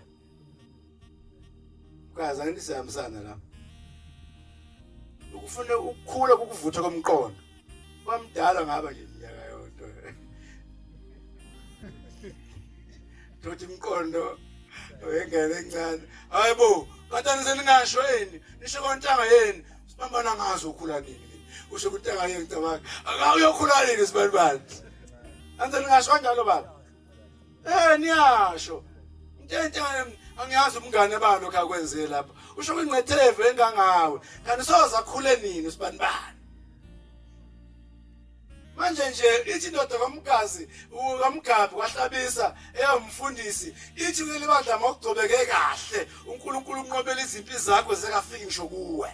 kwazi angisihambisana la ukufuna ukukhula ukuvutha komqondo bamdala ngaba nje iminyaka yonke thothi imqondo oyengane encane hayibo kanti seningasho yini nisho kontanga yini sibambana ngazo ukhula nini usho kuntanga yini ngicabanga akayokhula nini sibalibali anze ningasho kanjalo baba niyasho into angiyazi umngane bani lokho akwenze lapha usho kwingqetheve engangawe kanti soza akhule nini sibanibani Manje nje ithi indoda kaMgazi kaMgabi kwahlabisa eyamfundisi ithi kuleli bandla makugcobeke kahle uNkulunkulu unqobela izimpi zakho zekafiki ngisho kuwe.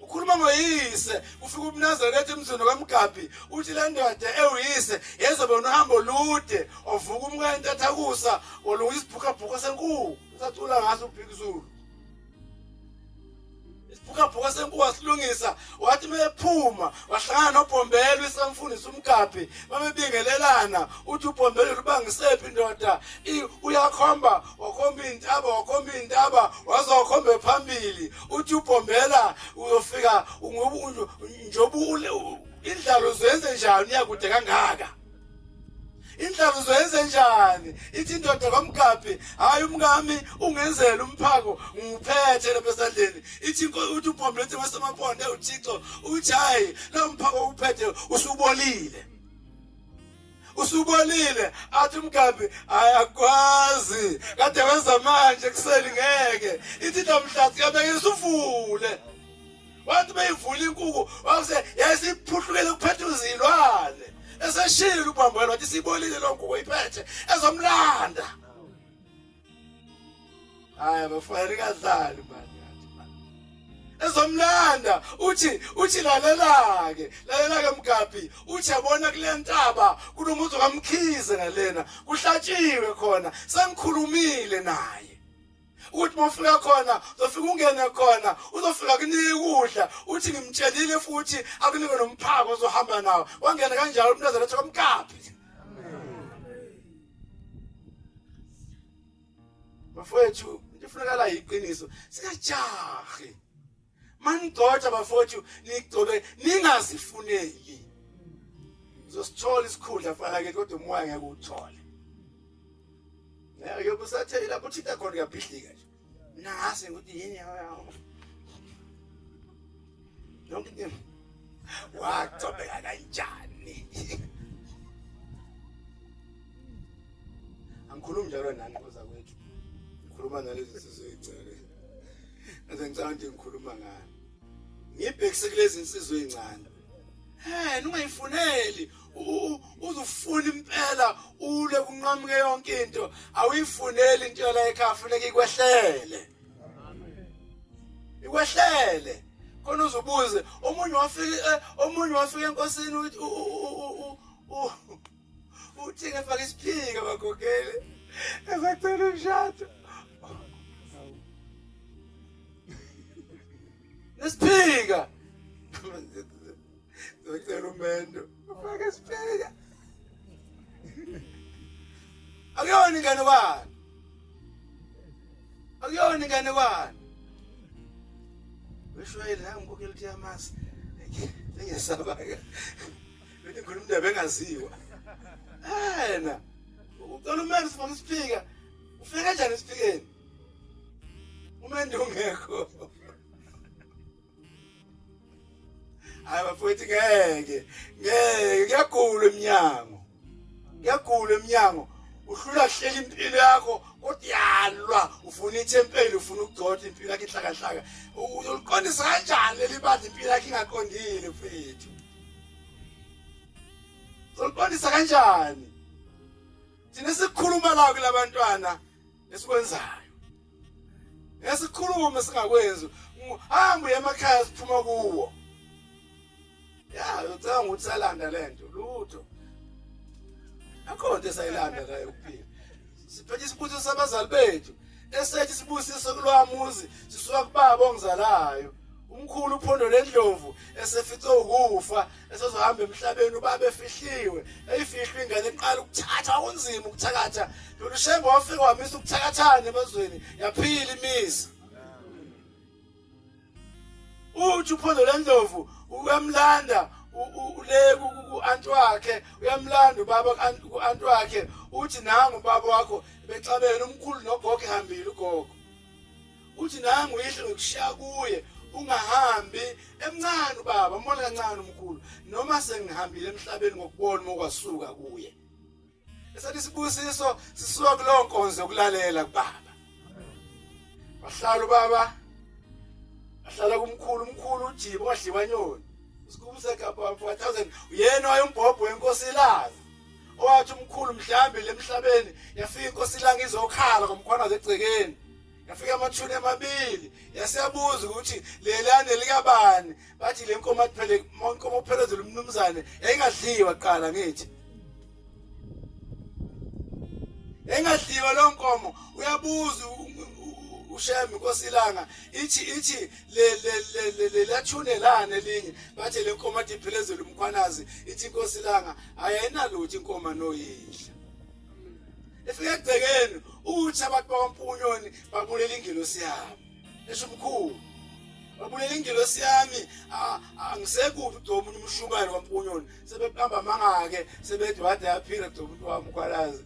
Ukhuluma ngoyise ufika uMnazaretha emzini kaMgabi uthi le ndoda ewuyise yezobe unohambo olude ovuka umka entathakusa olunga isiphukabhuka senkulu usathula ngaso uBhikizulu. Isiphukabhuka senkulu wasilungisa wathi mephuma wahlangana noBhombelo isamfundisi uMgabi babebingelelana uthi uBhombelo lubangisephi indoda uyakhomba wakhomba intaba wazokhomba phambili uthi uBhombela uyofika njobu indlalo zenze njani uyakude kangaka. Indlalo zoyenze njani ithi indoda kaMgabi hayi umngami ungenzela umphako ngiphethe lapha esandleni ithi uthi uBhombelo ethi wasemaponde uThixo uthi hayi lo mphako uphethe usubolile athi uMgabi ayakwazi kade wenza manje kuseli ngeke ithi namhlathi yabeke isuvule wathi beyivula inkukhu wase yasiphuhlukele kuphethe uzilwane eseshilo uBhombelo wathi sibolile lonke uyiphethe ezomlanda. Hayi bafayela kadlali manje ezomlanda uthi lalela-ke Mgabi uthi yabona kule ntaba kunomuzi kaMkhize ngalena kuhlatshiwe khona sengikhulumile naye uthi mawufika khona uzofika ungene khona uzofika kunika ukudla uthi ngimtshelile futhi akunike nomphako ozohamba nawo wangena kanjalo uMnazaretha kaMgabi. Bafowethu ndifunekala iqiniso sikajahi manidodwa bafowethu nigcobe ningazifuneli uzosithola isikhundla fana ke kodwa umoya ngeke uthole. Ngeke busatheli lapho uthitha khona kuyabhidlika nje nasi ukuthi yini yawo yonke into wagcobeka kanjani. Angikhulumi njalo nani ngoza kwethu ngikhuluma nalezi nsizwe ezincane ngicabanga ukuthi ngikhuluma ngani ngibhekise kulezi nsizwe ezincane ungayifuneli uzufuna impela ule kunqamuke yonke into awuyifuneli into la ekhaya funeka ikwehlele ikwehlele khona uzubuze omunye wafika enkosini uthi ngefaka isiphika bagogele ezacela umshado nesiphika ngicela umendo ufake isiphika akuyona ingane kwani weshwele la ngikhokhela ukuthi yamasi ngesabaka bethi ngikhuluma indaba engaziwa yena ucela umendo sifake isiphika ufike kanjani esiphikeni umendo ungekho. Hayi bafowethu ngeke kuyagula emnyango uhlula hlela impilo yakho kodwa yalwa ufuna ithempeli ufuna ukugcotha impilo yakhe ihlakahlaka uliqondisa kanjani leli bandla impilo yakhe ingaqondile mfethu uliqondisa kanjani thina sikhuluma la kulabantwana esikwenzayo ngesikhuluma singakwenzi hamba emakhaya siphuma kuwo. Ya ucanga ukuthi salanda lento lutho akho nto sayilanda la yokuphila siphethe isibusiso sabazali bethu esethi sibusiso kulwamuzi sisuka kubaba ongizalayo umkhulu uphondo lendlovu esefice ukufa esezohamba emhlabeni ubaba efihliwe eyifihlwe ingane eqala ukuthatha okunzima ukuthakatha lo Shembe wafika wamisa ukuthakathana emazweni yaphila imisa uthi uphondo lendlovu uyamlanda uleku ku-anti wakhe uyamlanda ubaba ku-anti wakhe uthi nangu ubaba wakho bexabene umkhulu nogogo ehambile ugogo uthi nangu uyihle ngokushiya kuye ungahambi emncane ubaba mbona kancane umkhulu noma sengihambile emhlabeni ngokubona mokwasuka kuye esathi sibusiso sisuka kulowo nkonzo yokulalela kubaba wahlala ubaba ahlala kumkhulu umkhulu uJibo wadliwa nyoni Usikubuse kapha 4000 uyena wayombhobho wenkosilazi. Owathi umkhulu mhlambi lemhlabeni yafika inkosilange izokhala ngomkhwanazi egcekeni. Yafika amathuni amabili yasiyabuza ukuthi lelane likabani bathi le nkomo aphele inkomo phelezela umnumzane yayingadliwa qala ngithi engadliwa lo nkomo uyabuza ushemi inkosilanga ithi le lathune lane linye bathi le nkomo athi phelezela umkhwanazi ithi inkosilanga ayayinalutho inkomo noyihla efika egcekeni uthi abantu bakwaMpunyoni babulela ingelosi yami esho umkhulu babulela ingelosi yami angisekuthi uDomu umshumane kwaMpunyoni sebehamba mangake sebethi wade yaphila uDomu umuntu wami ukhwalazi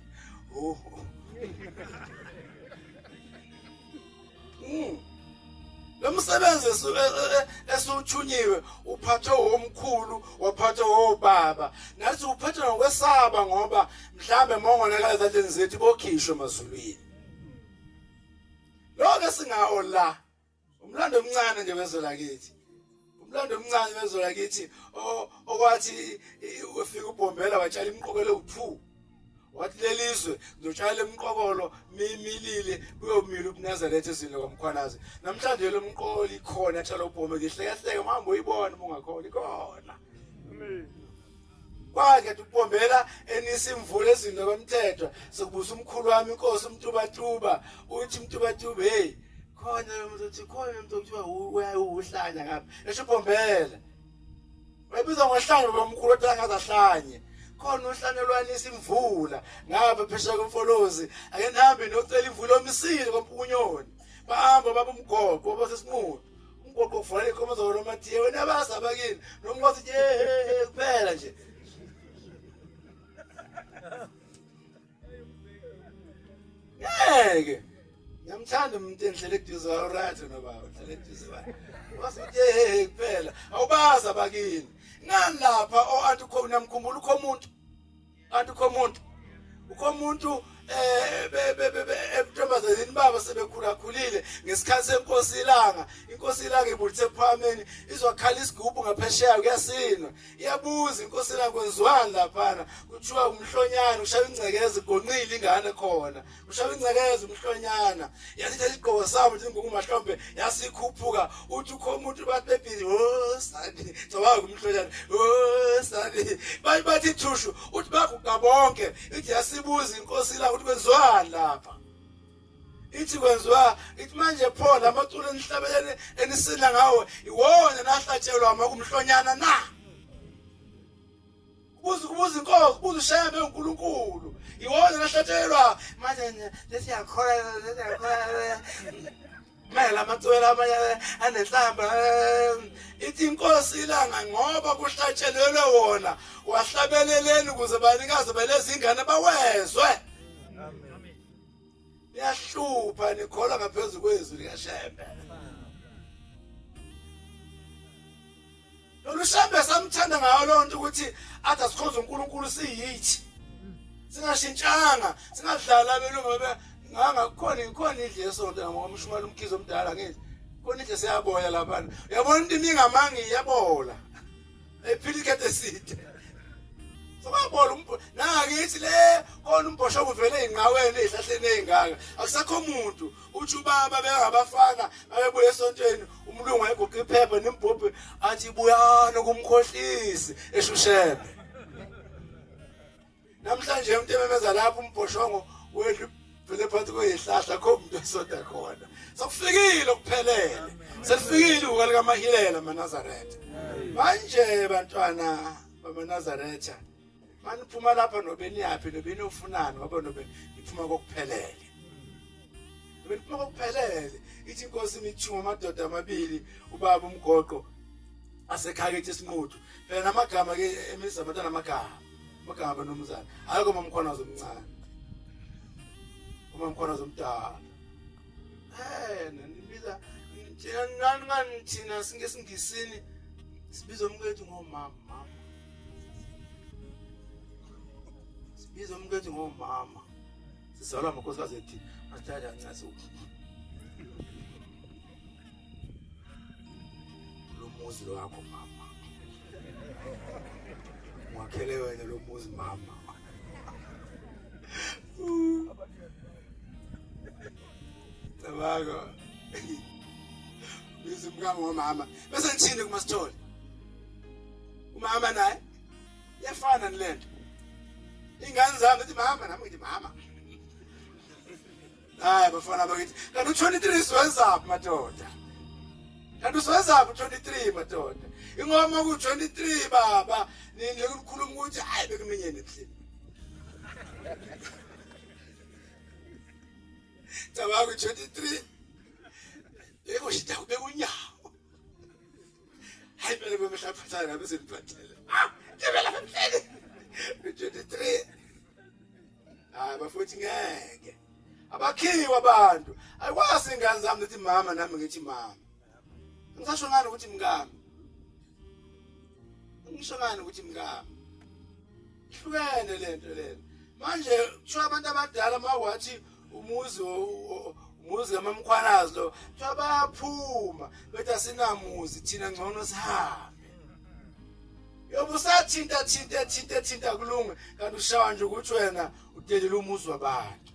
lo msebenzi esuthunyiwe uphathwe omkhulu waphathwe obaba nathi uphathwe ngokwesaba ngoba mhlambe mongonakala ezandleni zethu bokhishwe emazulwini lokho singawo la umlando omncane nje bezwe lakithi umlando omncane bezwe lakithi okwathi ufika uBhombela watshala imiqokelo u2 wathi lelizwe ngizotshala imiqokolo milile kuyomila uNazaretha ezweni kwaMkhwanazi namhlanje lo mqokoli khona atshala uBhombe ngihleka manje uyibona ungakhona ikhona amen kwathi uBhombela enisimvula ezweni kwaMthethwa sokubusa umkhulu wami inkosi uMtubatuba uthi uMtubatuba hey khona umuntu uthi khona umuntu kuthiwa uhlanya ngapha esho uBhombela wayibiza ngohlanya lomkhulu otangaza hlanye khona uhlanyelwanisa imvula ngapha phesheya komfolozi ake nihambe nocela imvula omisile kwaMpunyoni bahamba baba umgoqo basesinqudo umgoqo kufanele inkomo zaromathiye wena basabakini nomnqothi kuphela nje ngeke ngiyamthanda umuntu enhlele eduze kwaRathi nobaba enhlele eduze bani wasithi kuphela awubaza abakini ngani lapha anti khona namkhumbula ukho umuntu ebuntombazaneni baba sebekhulakhulile ngesikhathi senkosi ilanga inkosi ilanga ibulithe ephameni izwakhala isigubhu ngaphesheya kuyasinwa iyabuza inkosi ilanga kwenziwani laphana kuthiwa umhlonyana ushaya ingcekeza igonqile ingane khona ushaya ingcekeza umhlonyana yasitha isigqoko sabo nje ngokumahlombe yasikhuphuka uthi ukho umuntu bathi bebhizi sani soba umhlonyana sani bathi thushu uthi baguqa bonke ithi yasibuza inkosi ilanga ukuthi kwenziwani lapha ithi kwenziwa ithi manje pho lamaculo enihlabelene enisina ngawo iwona nahlatshelwa amakumhlonyana na kubuza inkosi kubuza ushebe uNkulunkulu iwona nahlatshelwa manje lesiyakhola manje lamaculo amanye anehlamba ithi inkosi ilanga ngoba kuhlatshelelwe wona wahlabeleleni ukuze banikazi belezi ingane bawezwe yahlupha nikhola ngaphezulu kwezwi likaShembe lo Shembe samthanda ngayo lonto ukuthi athi asikhonze uNkulunkulu siyithi singashintshanga singadlala belungu ngakhona ikhona idle yesonto ngomshumela umkhizo omdala ngithi khona idle siyaboya lapha uyabona into imingamanga iyabola ephilikethi eside sokubola nangakithi le khona umbhosho uvele einqaweni ezihlahleni ezingaka akusakho umuntu uthi ubaba bengabafana babebuye esontweni umlungu ayigoqa iphepha nembhobhe athi buyana kumkhohlisi eshushebe namhlanje umuntu ememeza lapha umbhoshongo wedlu vele phansi kwezihlahla kho umuntu esonta khona sokufikile ukuphelele selifikile ukwalika amahilela amaNazaretha manje bantwana bamaNazaretha maniphuma lapha nobeni yaphi nobeni ofunani ngoba nobeni iphuma kokuphelele beniphuma kokuphelele ithi inkosi imithuma amadoda amabili ubaba umgoqo asekhaya esinqudu phela namagama ke emisa abantwana amagama benomzana ayiko mamkhwanazo omncane umamkhwanazo omdala nanibiza ngani thina singesingisini sibiza umkwethu ngomama Bizo umnkethi ngomama sizalwa amakhosikazi ethi asithatha ncase lo muzi lo wakho mama Wakhele wena lo muzi mama. Tabako. Bizimkama ngomama. Bese ngithini kumasithole? Umama naye yafana nilento. Ingane zami zithi mama nami ngithi mama. Hayi bafana bakithi. Kanti u23 siwezaphi madoda? Kanti siwezaphi u23 madoda? Ingoma ku23 baba nini ukukhuluma ukuthi hayi bekuminyene ebuhleni. Tabako 23 yebo shita kube kunyawo. Hayi phela bemhlaphathana bese niphathele. Ngibela ebuhleni. 23 bafuthi ngeke abakhiwa abantu ayikwazi ingane zami ukuthi mama nami ngithi mama ngisasho ngani ukuthi mngami ngisho ngani ukuthi mngami hlukene lento lena manje kusho abantu abadala mawathi umuzi kamamkhwanazi lo kusho bayaphuma bethi asinamuzi thina ngcono sihambe yobu sathinta kulunga kanti ushawa nje ukuthi wena udelela umuzi wabantu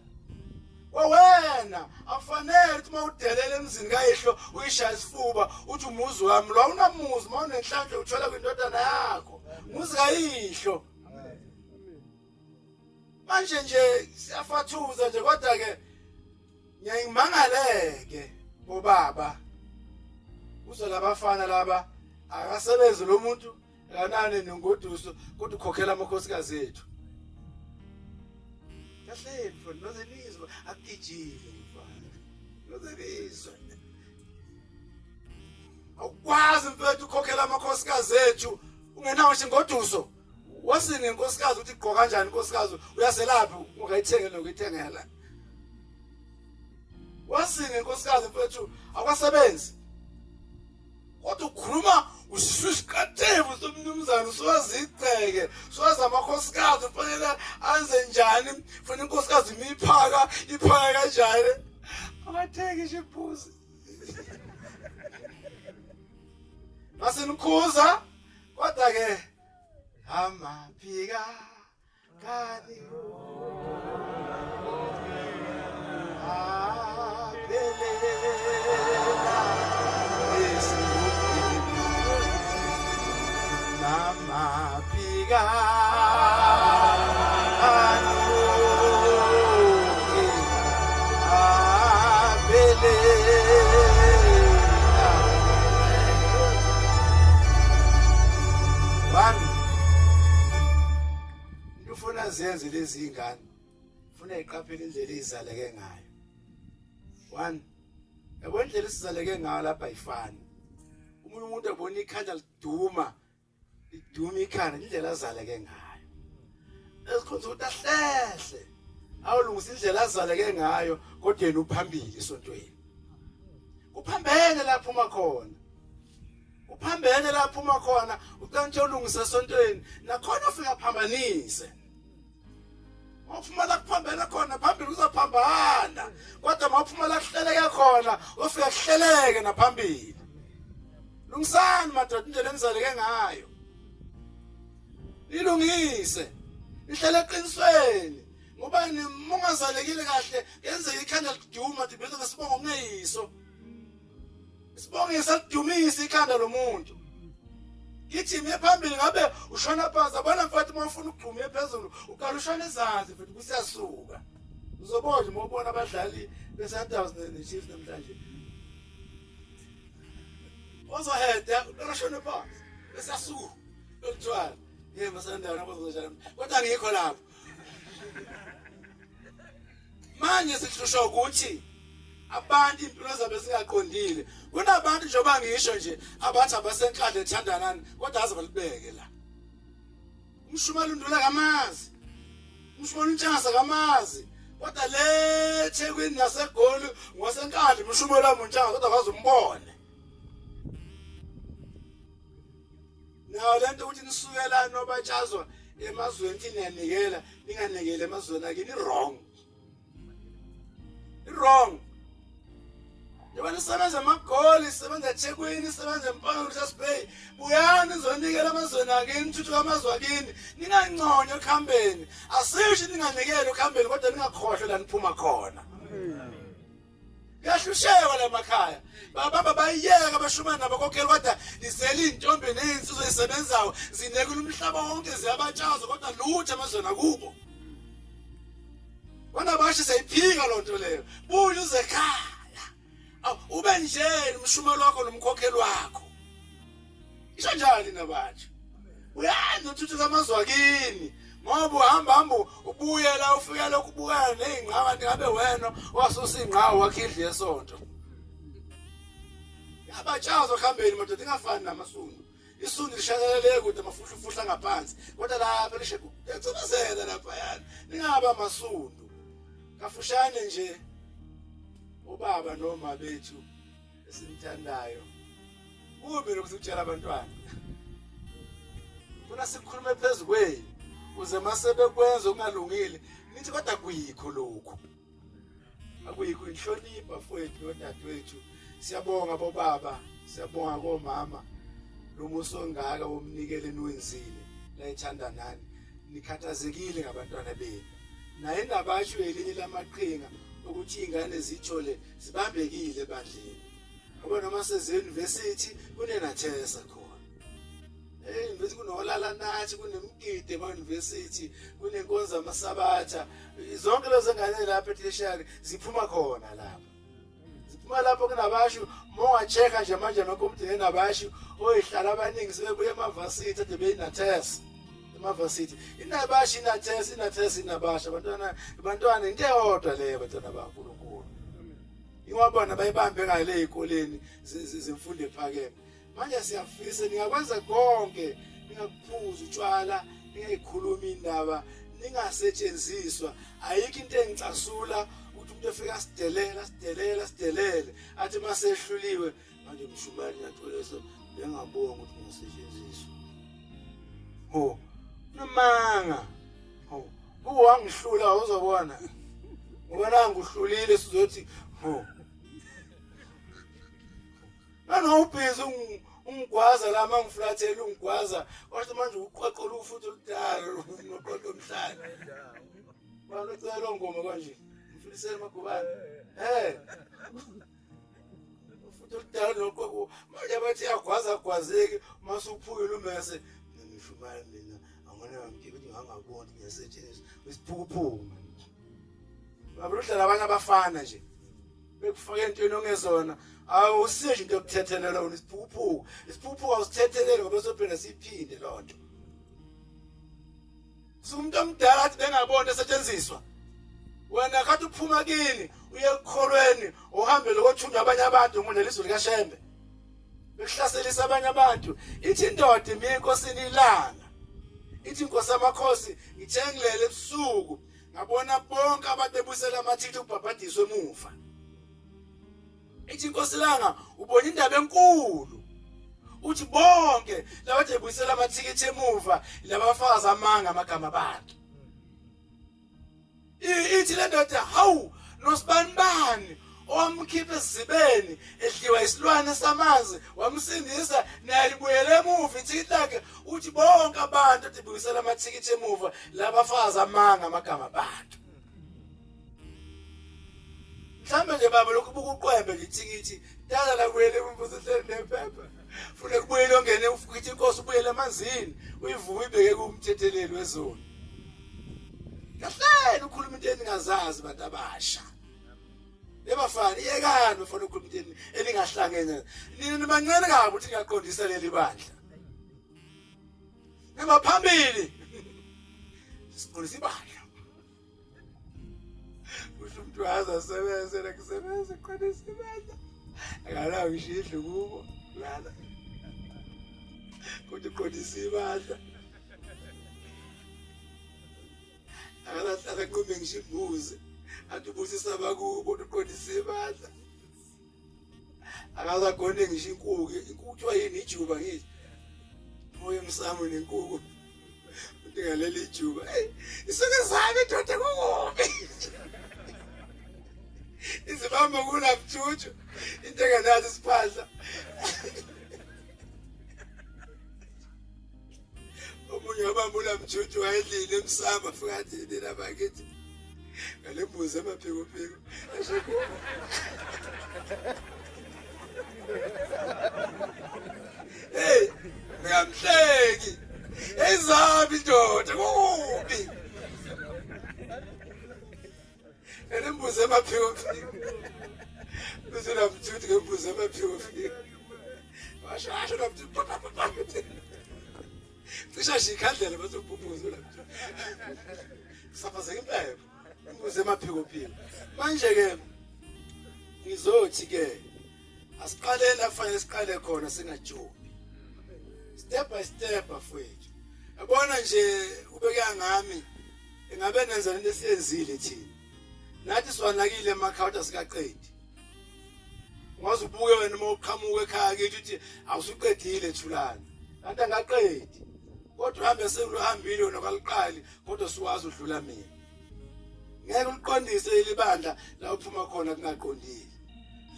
wena afanele ukuthi mawudelela emzini kayihlo uyishaya isifuba uthi umuzi wami lo unamuzi mawunenhlanhla uthola kwindodana yakho umuzi kayihlo manje nje siyafathuza nje kodwa ke ngiyayimangaleke bobaba uzolabafana laba akasebenzi lo muntu kanani nengoduso kodwa ukhokhela amakhosikazi ethu kahle mfana nozelizwa akugijile mfana nozelizwa awukwazi mfethu ukhokhela amakhosikazi ethu ungenawo nje ngoduso wasini inkosikazi uthi igqoka kanjani inkosikazi uyaselaphi ungayithengela ukuyithengela wasini inkosikazi mfethu akwasebenzi kodwa ukhuluma usishikathevu somnumzana uswaziceke swazi amakhosikazi ufanele anze njani ufuna inkosikazi imiphaka iphaka kanjani akatheki nje iphuzi masenikhuza kodwa ke amaphika kani Mama piga Ndifuna zenze lezi ingane ufuna iqaphele indlela izaleke ngayo 1 yabo indlela isizaleke ngayo lapha ayifani umuntu abona ikhanda liduma ikhanda indlela azaleke ngayo esikhonza ukuthi ahlehle awulungisa indlela azaleke ngayo kodwa yena uphambili esontweni uphambene lapho uma khona uphambene lapho uma khona uqantshe ulungisa esontweni nakhona ufika phambanise mawuphuma la kuphambene khona phambili uzophambana kodwa mawuphuma la kuhleleke khona ufika kuhleleke naphambili lungisani madoda indlela enizaleke ngayo ilungise ihlele eqinisweni ngoba nimungazalekile kahle yenze ikhanda liduma ukuthi bese ngesibongo kungeyiso isibongiso lidumisa ikhanda lomuntu kithi phambili ngabe ushona phansi abona mfowethu mawufuna ukuduma phezulu uqala ushona ezansi futhi kusiyasuka uzobona mawubona abadlali beSundowns neChiefs namhlanje ozoheda uqashona phansi besasuka lokuthiwa yebo Sundowns abazojana kodwa ngikho lapho manje sihlusha ukuthi abantu impilo zabo singaqondile kunabantu njengoba ngisho nje abathi abasenkandla ethandanani kodwa aze balibeke la umshumela undula kamazi umshumela untshasa kamazi kodwa le eThekwini naseGoli ngosenkandla umshumela untshasa kodwa akaze umbone nawo lento ukuthi nisukela nobatshazwa emazweni ukuthi niyanikela ninganikele emazweni akini wrong Yabona isebenza eMagoli, isebenza eThekwini, isebenza eMpangeni Richards Bay. Buyani nizonikela amazweni akini, thuthuka amazwe akini. Ninganconywa ekhambeni. Asisho ninganikela ekhambeni kodwa ningakhohlwa la niphuma khona. Kuyahlusheka lemakhaya. Baba bayiyeka abashumani nabakhokheli kodwa lisela intombi nezinsizwa ezisebenzayo zinekela umhlaba wonke ziyabatshaza kodwa lutho amazweni akubo. Wona basho seyiphika lonto leyo. Buye uze ekhaya. Ube nje umshumelo wakho nomkhokheli wakho. Isho njani nabatsho? Uyazi uthuthuka amazwe akini. Ngoba uhamba ubuye la ufika lokubukana nezingqawa ngabe wena wasosingqawa wakhidla yesonto. Yabatshazo khambeni madoda ingafani namasundu. Isundu lishakalele kude amafuhlufuhla ngaphansi. Kodwa lapha lishe kucebezela lapha yana. Ningaba masundu. Kafushane nje ubaba noma bethu esimthandayo. Kube lokutshela abantwana. Kuna sikhulume phezulu kwenu. Uze masebe kwenza ungalungile nithi kodwa kuyikho lokho akuyikho inhlonipha mfowethu nodadewethu siyabonga bobaba siyabonga komama lo muso ongaka womnikele niwenzile la ethanda nani nikhathazekile ngabantwana benu naye indabasho elinye lamaqhinga ukuthi ingane zithole zibambekile ebandleni ngoba noma seze university kunenathesa khona bese kunolala nathi kunemgidi ema-university kunenkonzo amasabatha zonke lezo ngane lapha eTheshari ziphuma khona lapha ziphuma lapho kunabasho monga-check-a nje manje amakomiti nabasho oyihlala abaningi sebebuya emavasithi ade beyinathesa emavasithi inabasho inathesa inabasho abantwana into eyodwa leyo abantwana baNkulunkulu ingwabona bayibambe ngale ey'koleni zemfundo ephakeme. Manje siyafisa ningakwenza konke ningakuphuza utshwala ningayikhuluma indaba ningasetshenziswa ayikho into engicasula ukuthi umuntu efika sidelele athi mase ehluliwe manje mshumani natholeso bengabonga ukuthi ngisetshenziswa ho nomanga ho uwangihlula uzobona ubona ngihlulile sizothi ho nanobhizi ungigwaza la mangiflathela ungigwaza kodwa manje uqoqola ufutho oludala noqoqo omhlanje balocela ngoma kanje mfilisele magubane ufutho oludala noqoqo manje bathi yagwazeke masuphukile umese ngishumana mina angona ngithi ngangaboni ngiyasetshenziswa isiphukuphuku babuhlala abanye abafana nje bekufaka entweni ongezona awusisho into yokuthethelela wona isiphuphuku awusithethelele ngoba sophela siphinde lonto umuntu omdala athi bengabona esetshenziswa wena kade uphuma kini uye ekholweni uhambe lokuthunda abanye abantu umuntu nelizwe likaShembe bekuhlaselisa abanye abantu ithi indoda imiya enkosini ilanga ithi inkosi amakhosi ngithengelele ebusuku ngabona bonke abantu ebusela amathithi ukubhabhadiswa emuva ithi inkosi langa ubona indaba enkulu uthi bonke labathi ebuyisela amathikithi emuva labafazi amanga amagama bakhe ithi le ndoda hawu nosibanibani owamkhipha esizibeni edliwa isilwane samanzi wamsindisa naye libuyele emuva ithikithi lakhe uthi bonke abantu athi ebuyisela amathikithi emuva labafazi amanga amagama bakhe mhlawumbe nje baba lokhu buka uqwembe lithikithi dala la kuyele umvuzo hleli nephepha funa kubuyele ongene ufukithi inkosi ubuyele emanzini uyivuka ibeke kumthetheleli wezoni kahleni ukhuluma into eningazazi abantu abasha ebafana iyekani bafuna ukukhuluma into eningahlangene nina nibancane kabi ukuthi ngaqondisa leli bandla nibaphambili siqondisa ibandla umuntu azasebenze nakusebenza qondisa ibandla akalawo ishidlo kubo lana kuthi qondisa ibandla akaqume ngisho imbuzi athi ubusisa abakubo uqondisa ibandla akazakhona ngisho inkukhu kuthiwa yini ijuba ngithi moya emsamo nenkukhu uthi ngaleli ijuba isuke zami indoda kukubi izibamba kunamjuju into engenathi isiphahla. Omunye wabamba ulamjuju wayedlile emsamba futhi nina bakithi. Ngalembuzi amaphiko. Hey, ngiyamhleki. Ezabi ndoda kubi. Ngalembuzi amaphiko. Bese lamjuju ngembuzi amaphiko. Washasha lamjuju. Cisha shikhandlela bese ubhubhuzo lamjuju. Saphazeka impepho. Imbuzi emaphiko. Manje ke ngizothi ke asiqale la kufanele siqale khona singajobi. Step by step afowethu. Yabona nje ubeka ngami engabe nenza into esiyenzile thina. Nathi siwanakile emakhawunta sikaqedi. Ngaze ubuke wena uma uqhamuka ekhaya kithi uthi awusuqedile thulana. Kanti angaqedi. Kodwa uhambe sekuhambile wena kwaliqali kodwa siwazi udlula mina. Ngeke uliqondise ilibandla la uphuma khona kungaqondile.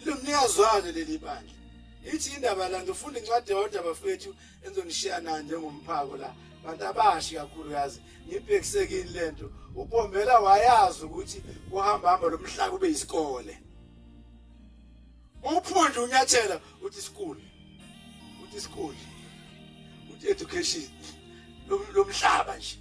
Lumniyazwane leli bandla. Ithi indaba la ngifunda incwadi yodwa bafethu enzonishiya nani njengomphako la. Bantu abashi kakhulu yazi. Ngibhekisekile lento. Ubombela wayazi ukuthi uhamba lomhlaba ube isikole. Uphunje unyathela uthi school. Uthi school. Uthi education. Lomhlaba nje.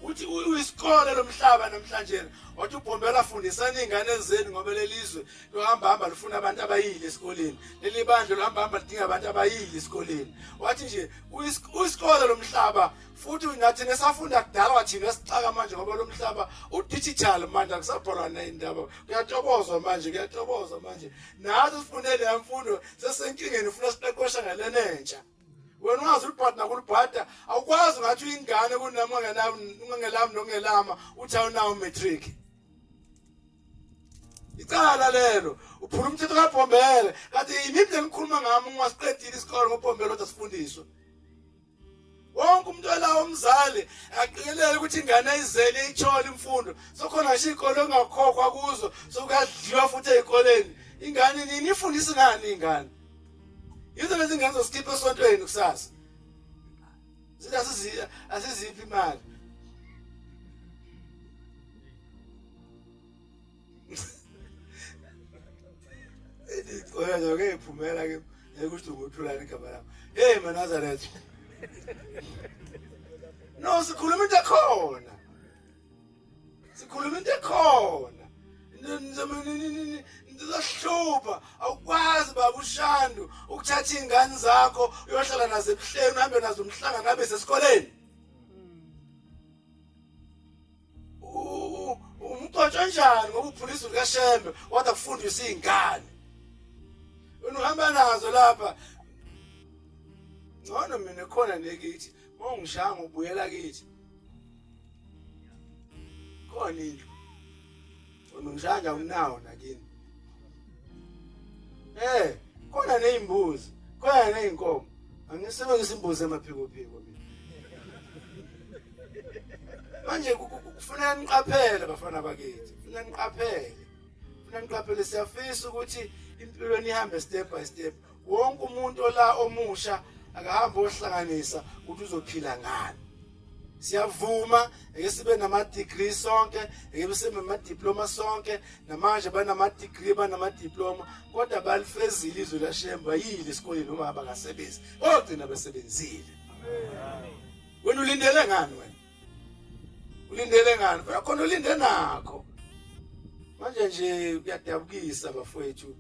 Uthi uyisikole lomhlaba namhlanje wathi ubhombela fundisana izingane zenu ngoba lelizwe lohamba lufuna abantu abayile esikoleni leli bandla lohamba lidinga abantu abayile esikoleni wathi nje uyisikole lomhlaba futhi nathi nesafunda kudala wathi nesixaka manje ngoba lomhlaba udigital manje akusabhalwa neindaba kuyatobozwa manje nathi sifundele lemfundo sesenkingeni ufuna siqeqosha ngalenentsha. Wena wazi ulibhada nakulibhada awukwazi ngathi uyingane kunami ungengelami nongelama uthi awunawo matric. Icala lelo uphula umthetho kaBhombele kanti yimiphi engikhuluma ngami ungasiqedile isikole ngoBhombele kodwa sifundiswe. Wonke umuntu olawo umzali aqikelele ukuthi ingane izele ithole imfundo sokhona nje izikole ongakhokhwa kuzo sokuyadliwa futhi ezikoleni ingane nini ifundisa ngani ingane. Yizo lezi ngane zoskipha esontweni kusasa. Zithi asiziphi imali. Oya ke iphumela ke ukuthi unguthulana igama lakho. Hey Nazareth. No sikhuluma into ekhona. Ndizohlupa awukwazi baba uShandu ukuthatha izingane zakho uyohlala nazo ebuhleni uhambe nazo umhlanga ngabe sesikoleni. Umqotsho kanjani ngoba uphulisa ukaShembe wathi kufundisa izingane. Wena uhamba nazo lapha. Ngcono mina khona nekithi mongishanga ubuyela kithi. Khona indlu. Unonjanja unawo nakini. Khona nezimbuzi, khona nezinkomo. Angisebenzisa imbuzi emaphiko mina. Manje kufanele niqaphele bafana bakithi. Kufanele niqaphele siyafisa ukuthi impilo nihambe step by step. Wonke umuntu ola omusha akahamba ohlanganisa ukuthi uzophila ngani. Siyavuma eke sibe nama degree sonke eke sibe nama diploma sonke namanje banama degree banama diploma kodwa balifezile izwe laShembe yile esikoleni noma abakasebenzi ogcina besebenzile. Wena ulindele ngani wena? Ulindele ngani? Uyakhona ulinde nakho. Manje nje kuyadabukisa bafowethu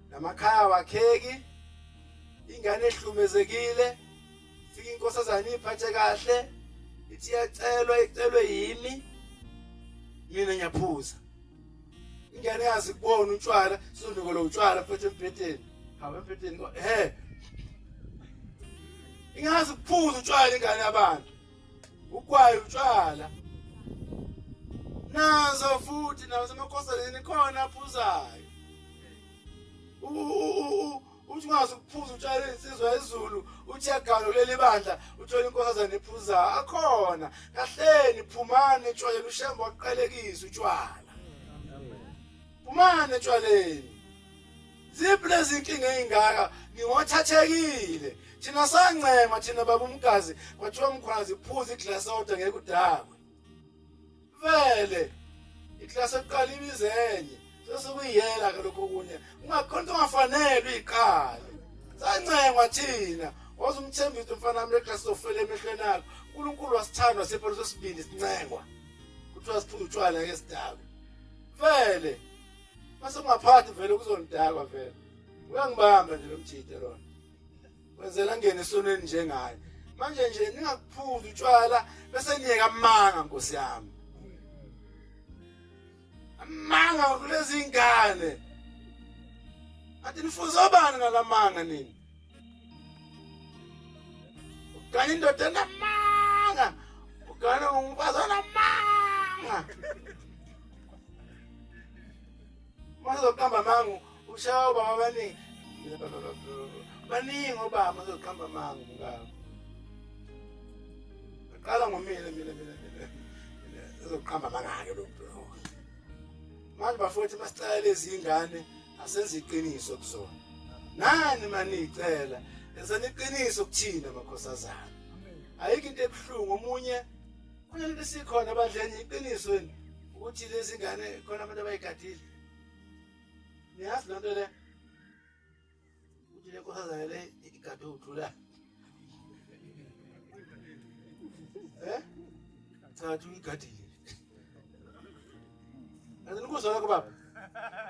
namakhaya wakheki ingane ehlumezekile fika inkosazana iphathe kahle ithi icelwe yimi mina ngiyaphuza ingane yazi kubona utshwala sonduko lo utshwala futhi empetheni hawe empetheni ingazi kuphuza utshwala ingane yabantu ukwayo utshwala nazo futhi nazo amakhosazana khona aphuzayo uthi ungazi ukuphuza utshwala insizwa ezulu uthi yagalo leli bandla uthola inkosazana ephuza akhona kahleni phumane etshwala uShembe waqalekisa utshwala Phumani etshwaleni. Ziphi lezi inkinga ezingaka ngingothathekile. Thina sancema thina baba umgazi kwathiwa mkhwazi phuza iglass out ngeke udakwe. Vele iklasi eqala ibizenye sesukuyela ke lokho kunye ungakhonto ungafanele iqala. Sancengwa thina waze umthembise mfana wami leklasi zofela emehlweni akho. uNkulunkulu wasithandwa sephelo sesibili sincengwa. Kuthiwa siphuza utshwala ngeke sidakwe. Vele mase ungaphathi vele kuzondakwa vele. Uyangibamba nje lo mjide lona. Wenzela ngene esonweni njengaye. Manje nje ningakuphuzi utshwala bese niyeka amanga Nkosi yami. Amanga kulezi ingane. Athi nifuza obani ngalamanga nini? Ukanye indoda enamanga. Ukanye umfazi onamanga. Mazoqamba mangu ushawa baba baningi. Baningi obaba mazoqamba mangu ngakho. Aqala ngomile mina. Ezoqamba mangake lo muntu. Manje bafowethu masicela lezi ingane asenze iqiniso kuzona. Nani manicela enza iqiniso kuthina makhosazana. Ayikho into ebhlungu omunye kunento sikhona abadlenye iqiniso wena ukuthi lezi ingane khona abantu abayigadile. Niyazi lonto le? Uthi le nkosazana le igade uthula. Cha uyigadile. Kanti nikuzona kubaba?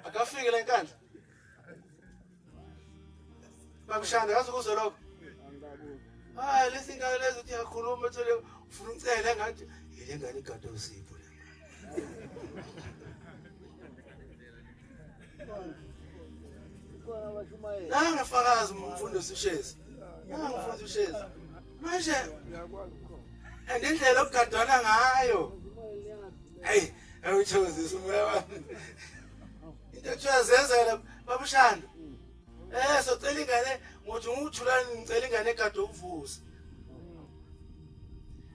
Akafike la enkandla. Bakushanda kaze ukuzona lokho. Hayi lesi ngane lezi uthi yakhuluma uthole ufuna ucela ngathi ile ngane igade usipho le. Ngafakazi umfundo uShezi. Ngifunda uShezi. Manje andindlela okugadwana ngayo. Hey, awuthozisa umoya wami. Into ethazezela babushanda. Socela ingane ngothi ngithulani ngicela ingane egade uvusa.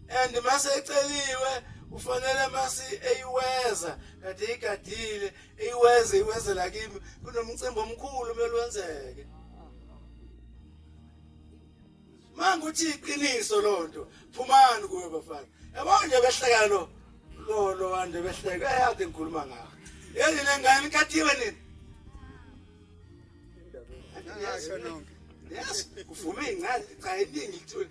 And mase eceliwe ufanele mase eyiweza kade igadile iweze la kimi kunomcimbi omkhulu kumele wenzeke. Manje uthi iqiniso lonto phumani kuwe bafana. Yabona nje behleka lo wande behleka ayathi ngikhuluma ngakho. Yini lengane ikathiwe nini? Yes, uvume ingane cha iningi kuthule.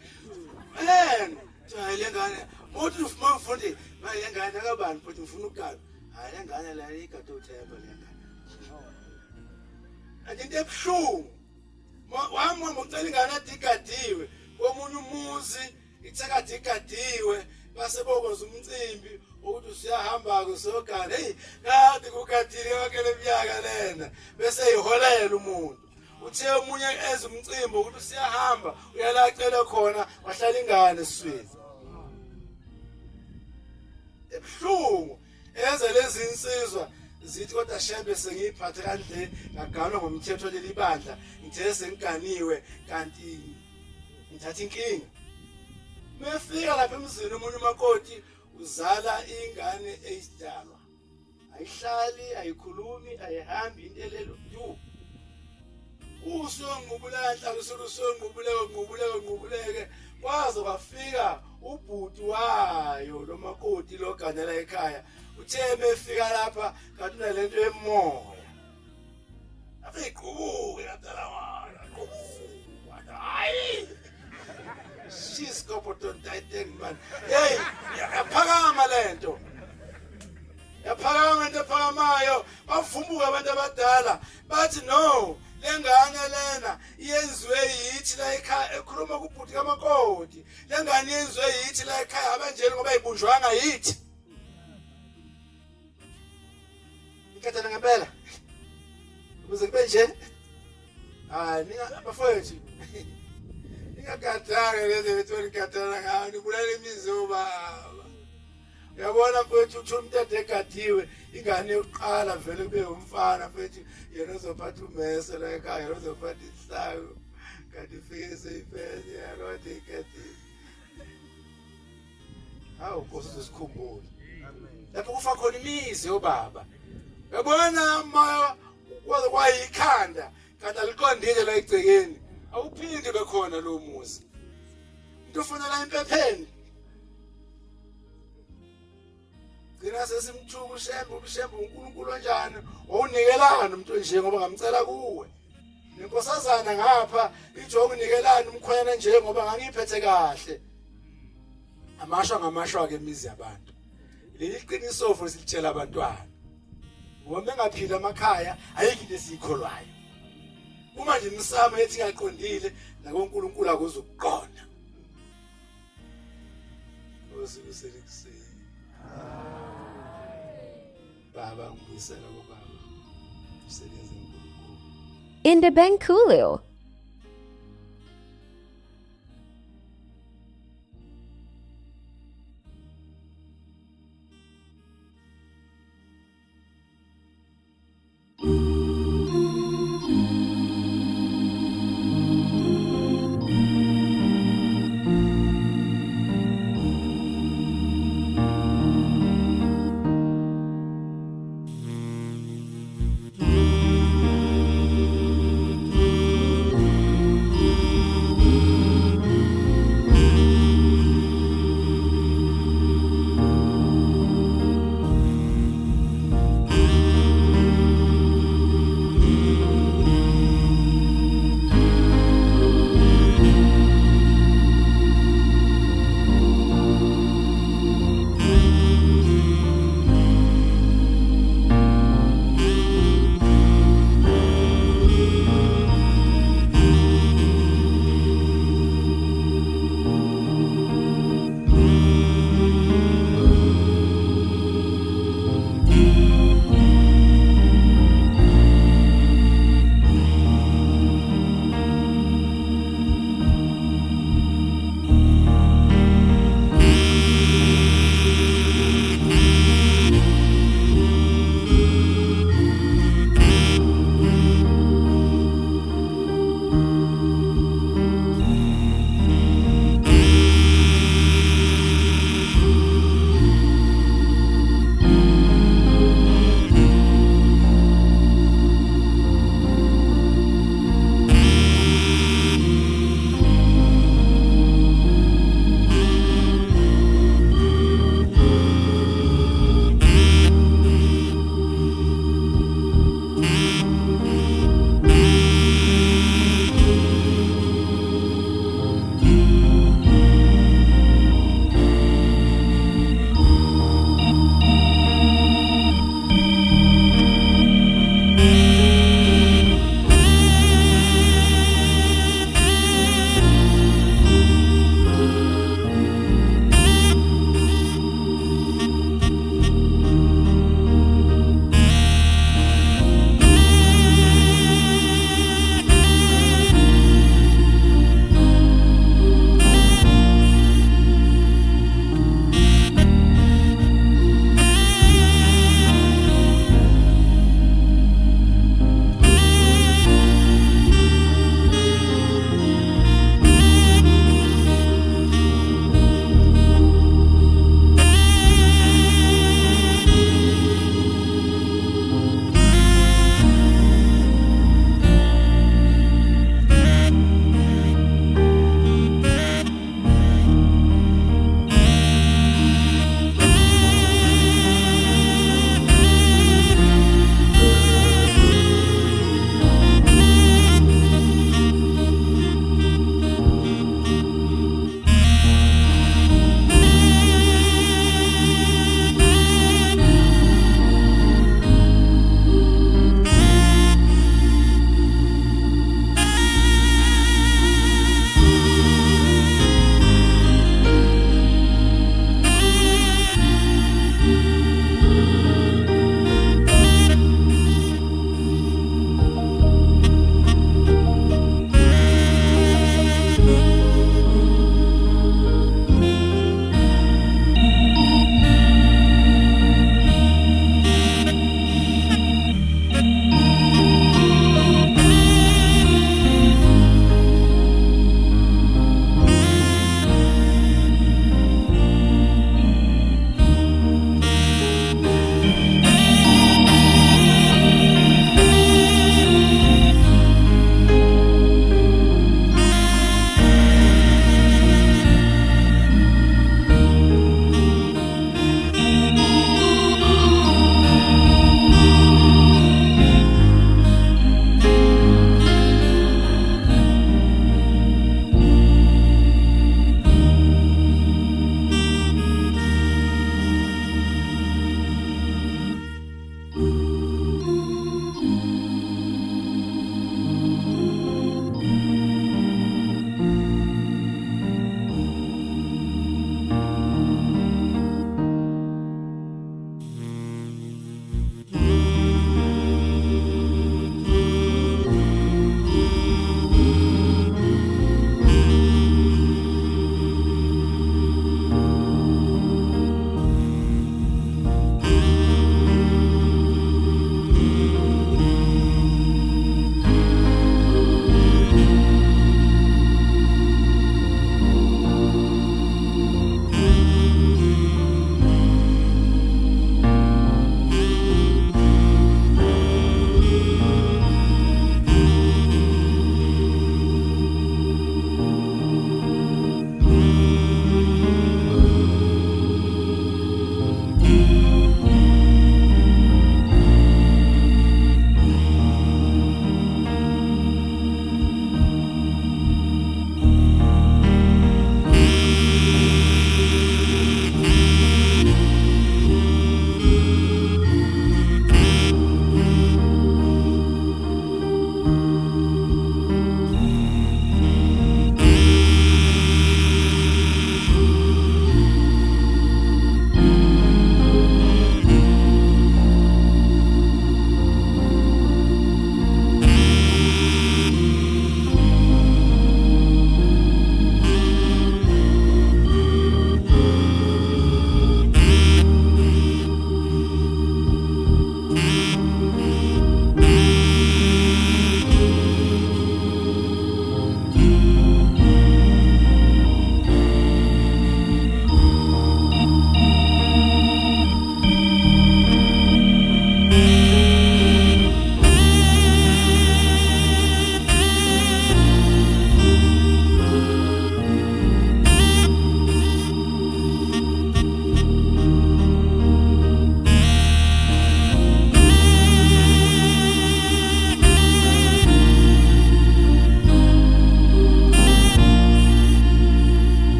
Cha lengane uthi ufuma mfundi manje lengane akabani futhi ngifuna ukugaba. Hayi lengane la igade uthemba lengane. Into ebhlungu. Wami ngicela ingane adigadiwe komunye umuzi ithekade igadiwe base bokwenza umcimbi ukuthi usiyahamba kusogana hey kade kugadile yonke leminyaka lena bese iholela umuntu uthe omunye eze umcimbi ukuthi usiyahamba uyalacela khona wahlala ingane esiswini ebhlungu enza lezi insizwa zithi kodwa shembe sengiyiphathe kanje ngaganwa ngomthetho leli bandla ngithe sengiganiwe kanti ngithatha inkinga mefika lapha emzini umuntu umakoti uzala ingane eyisidalwa ayihlali ayikhulumi ayihambi into elelo du usongqubulahla usongqubuleke kwaze kwafika ubhuti wayo lo makoti lo ganela ekhaya uthe mefika lapha kanti unalento emoya afiqubuke kadala wala hayi she's kopoton titan man hey yaphakama lento yaphakama into ephakamayo bavumbuka abantu abadala bathi no lengane lena yenziwe yithi la ekhaya ekhuluma kubhuti kamakoti lengane yenziwe yithi la ekhaya abanjeli ngoba ayibunjwanga yithi ikhathana ngempela ukuze kube nje hayi ninga bafowethu ngiyakhathana lezi bethu ngikhathana ngayo nibulala imizuba uyabona mfowethu uthi umuntu egadiwe ingane yokuqala vele kube umfana mfowethu yena uzophatha umese la ekhaya yena uzophatha isihlalo kanti ufike seyifeze yakade igadiwe hawu Nkosi usikhumbule lapho kufa khona imizi yobaba yabona ma kwayikhanda kanti aliqondile la egcekeni awuphindi bekhona lo muzi into ufunela impepheni Ngina sesimthuka ushembe uNkulunkulu onjani owunikelana umuntu nje ngoba ngamcela kuwe Inkosazana ngapha ijonga unikelana umkhwena nje ngoba ngangiphethe kahle Amashwa ngamashwa ke imizi yabantu leli qiniso futhi silitshela abantwana Ngoba bengaphila emakhaya ayikho into esiyikholwayo Uma nje imisamo ethi ingaqondile nakuNkulunkulu akuzukuqonda Osikuselikuse Baba ngibuyisela kubaba usebenze uNkulunkulu Indebenkulio.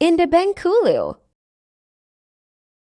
In the Benkulio.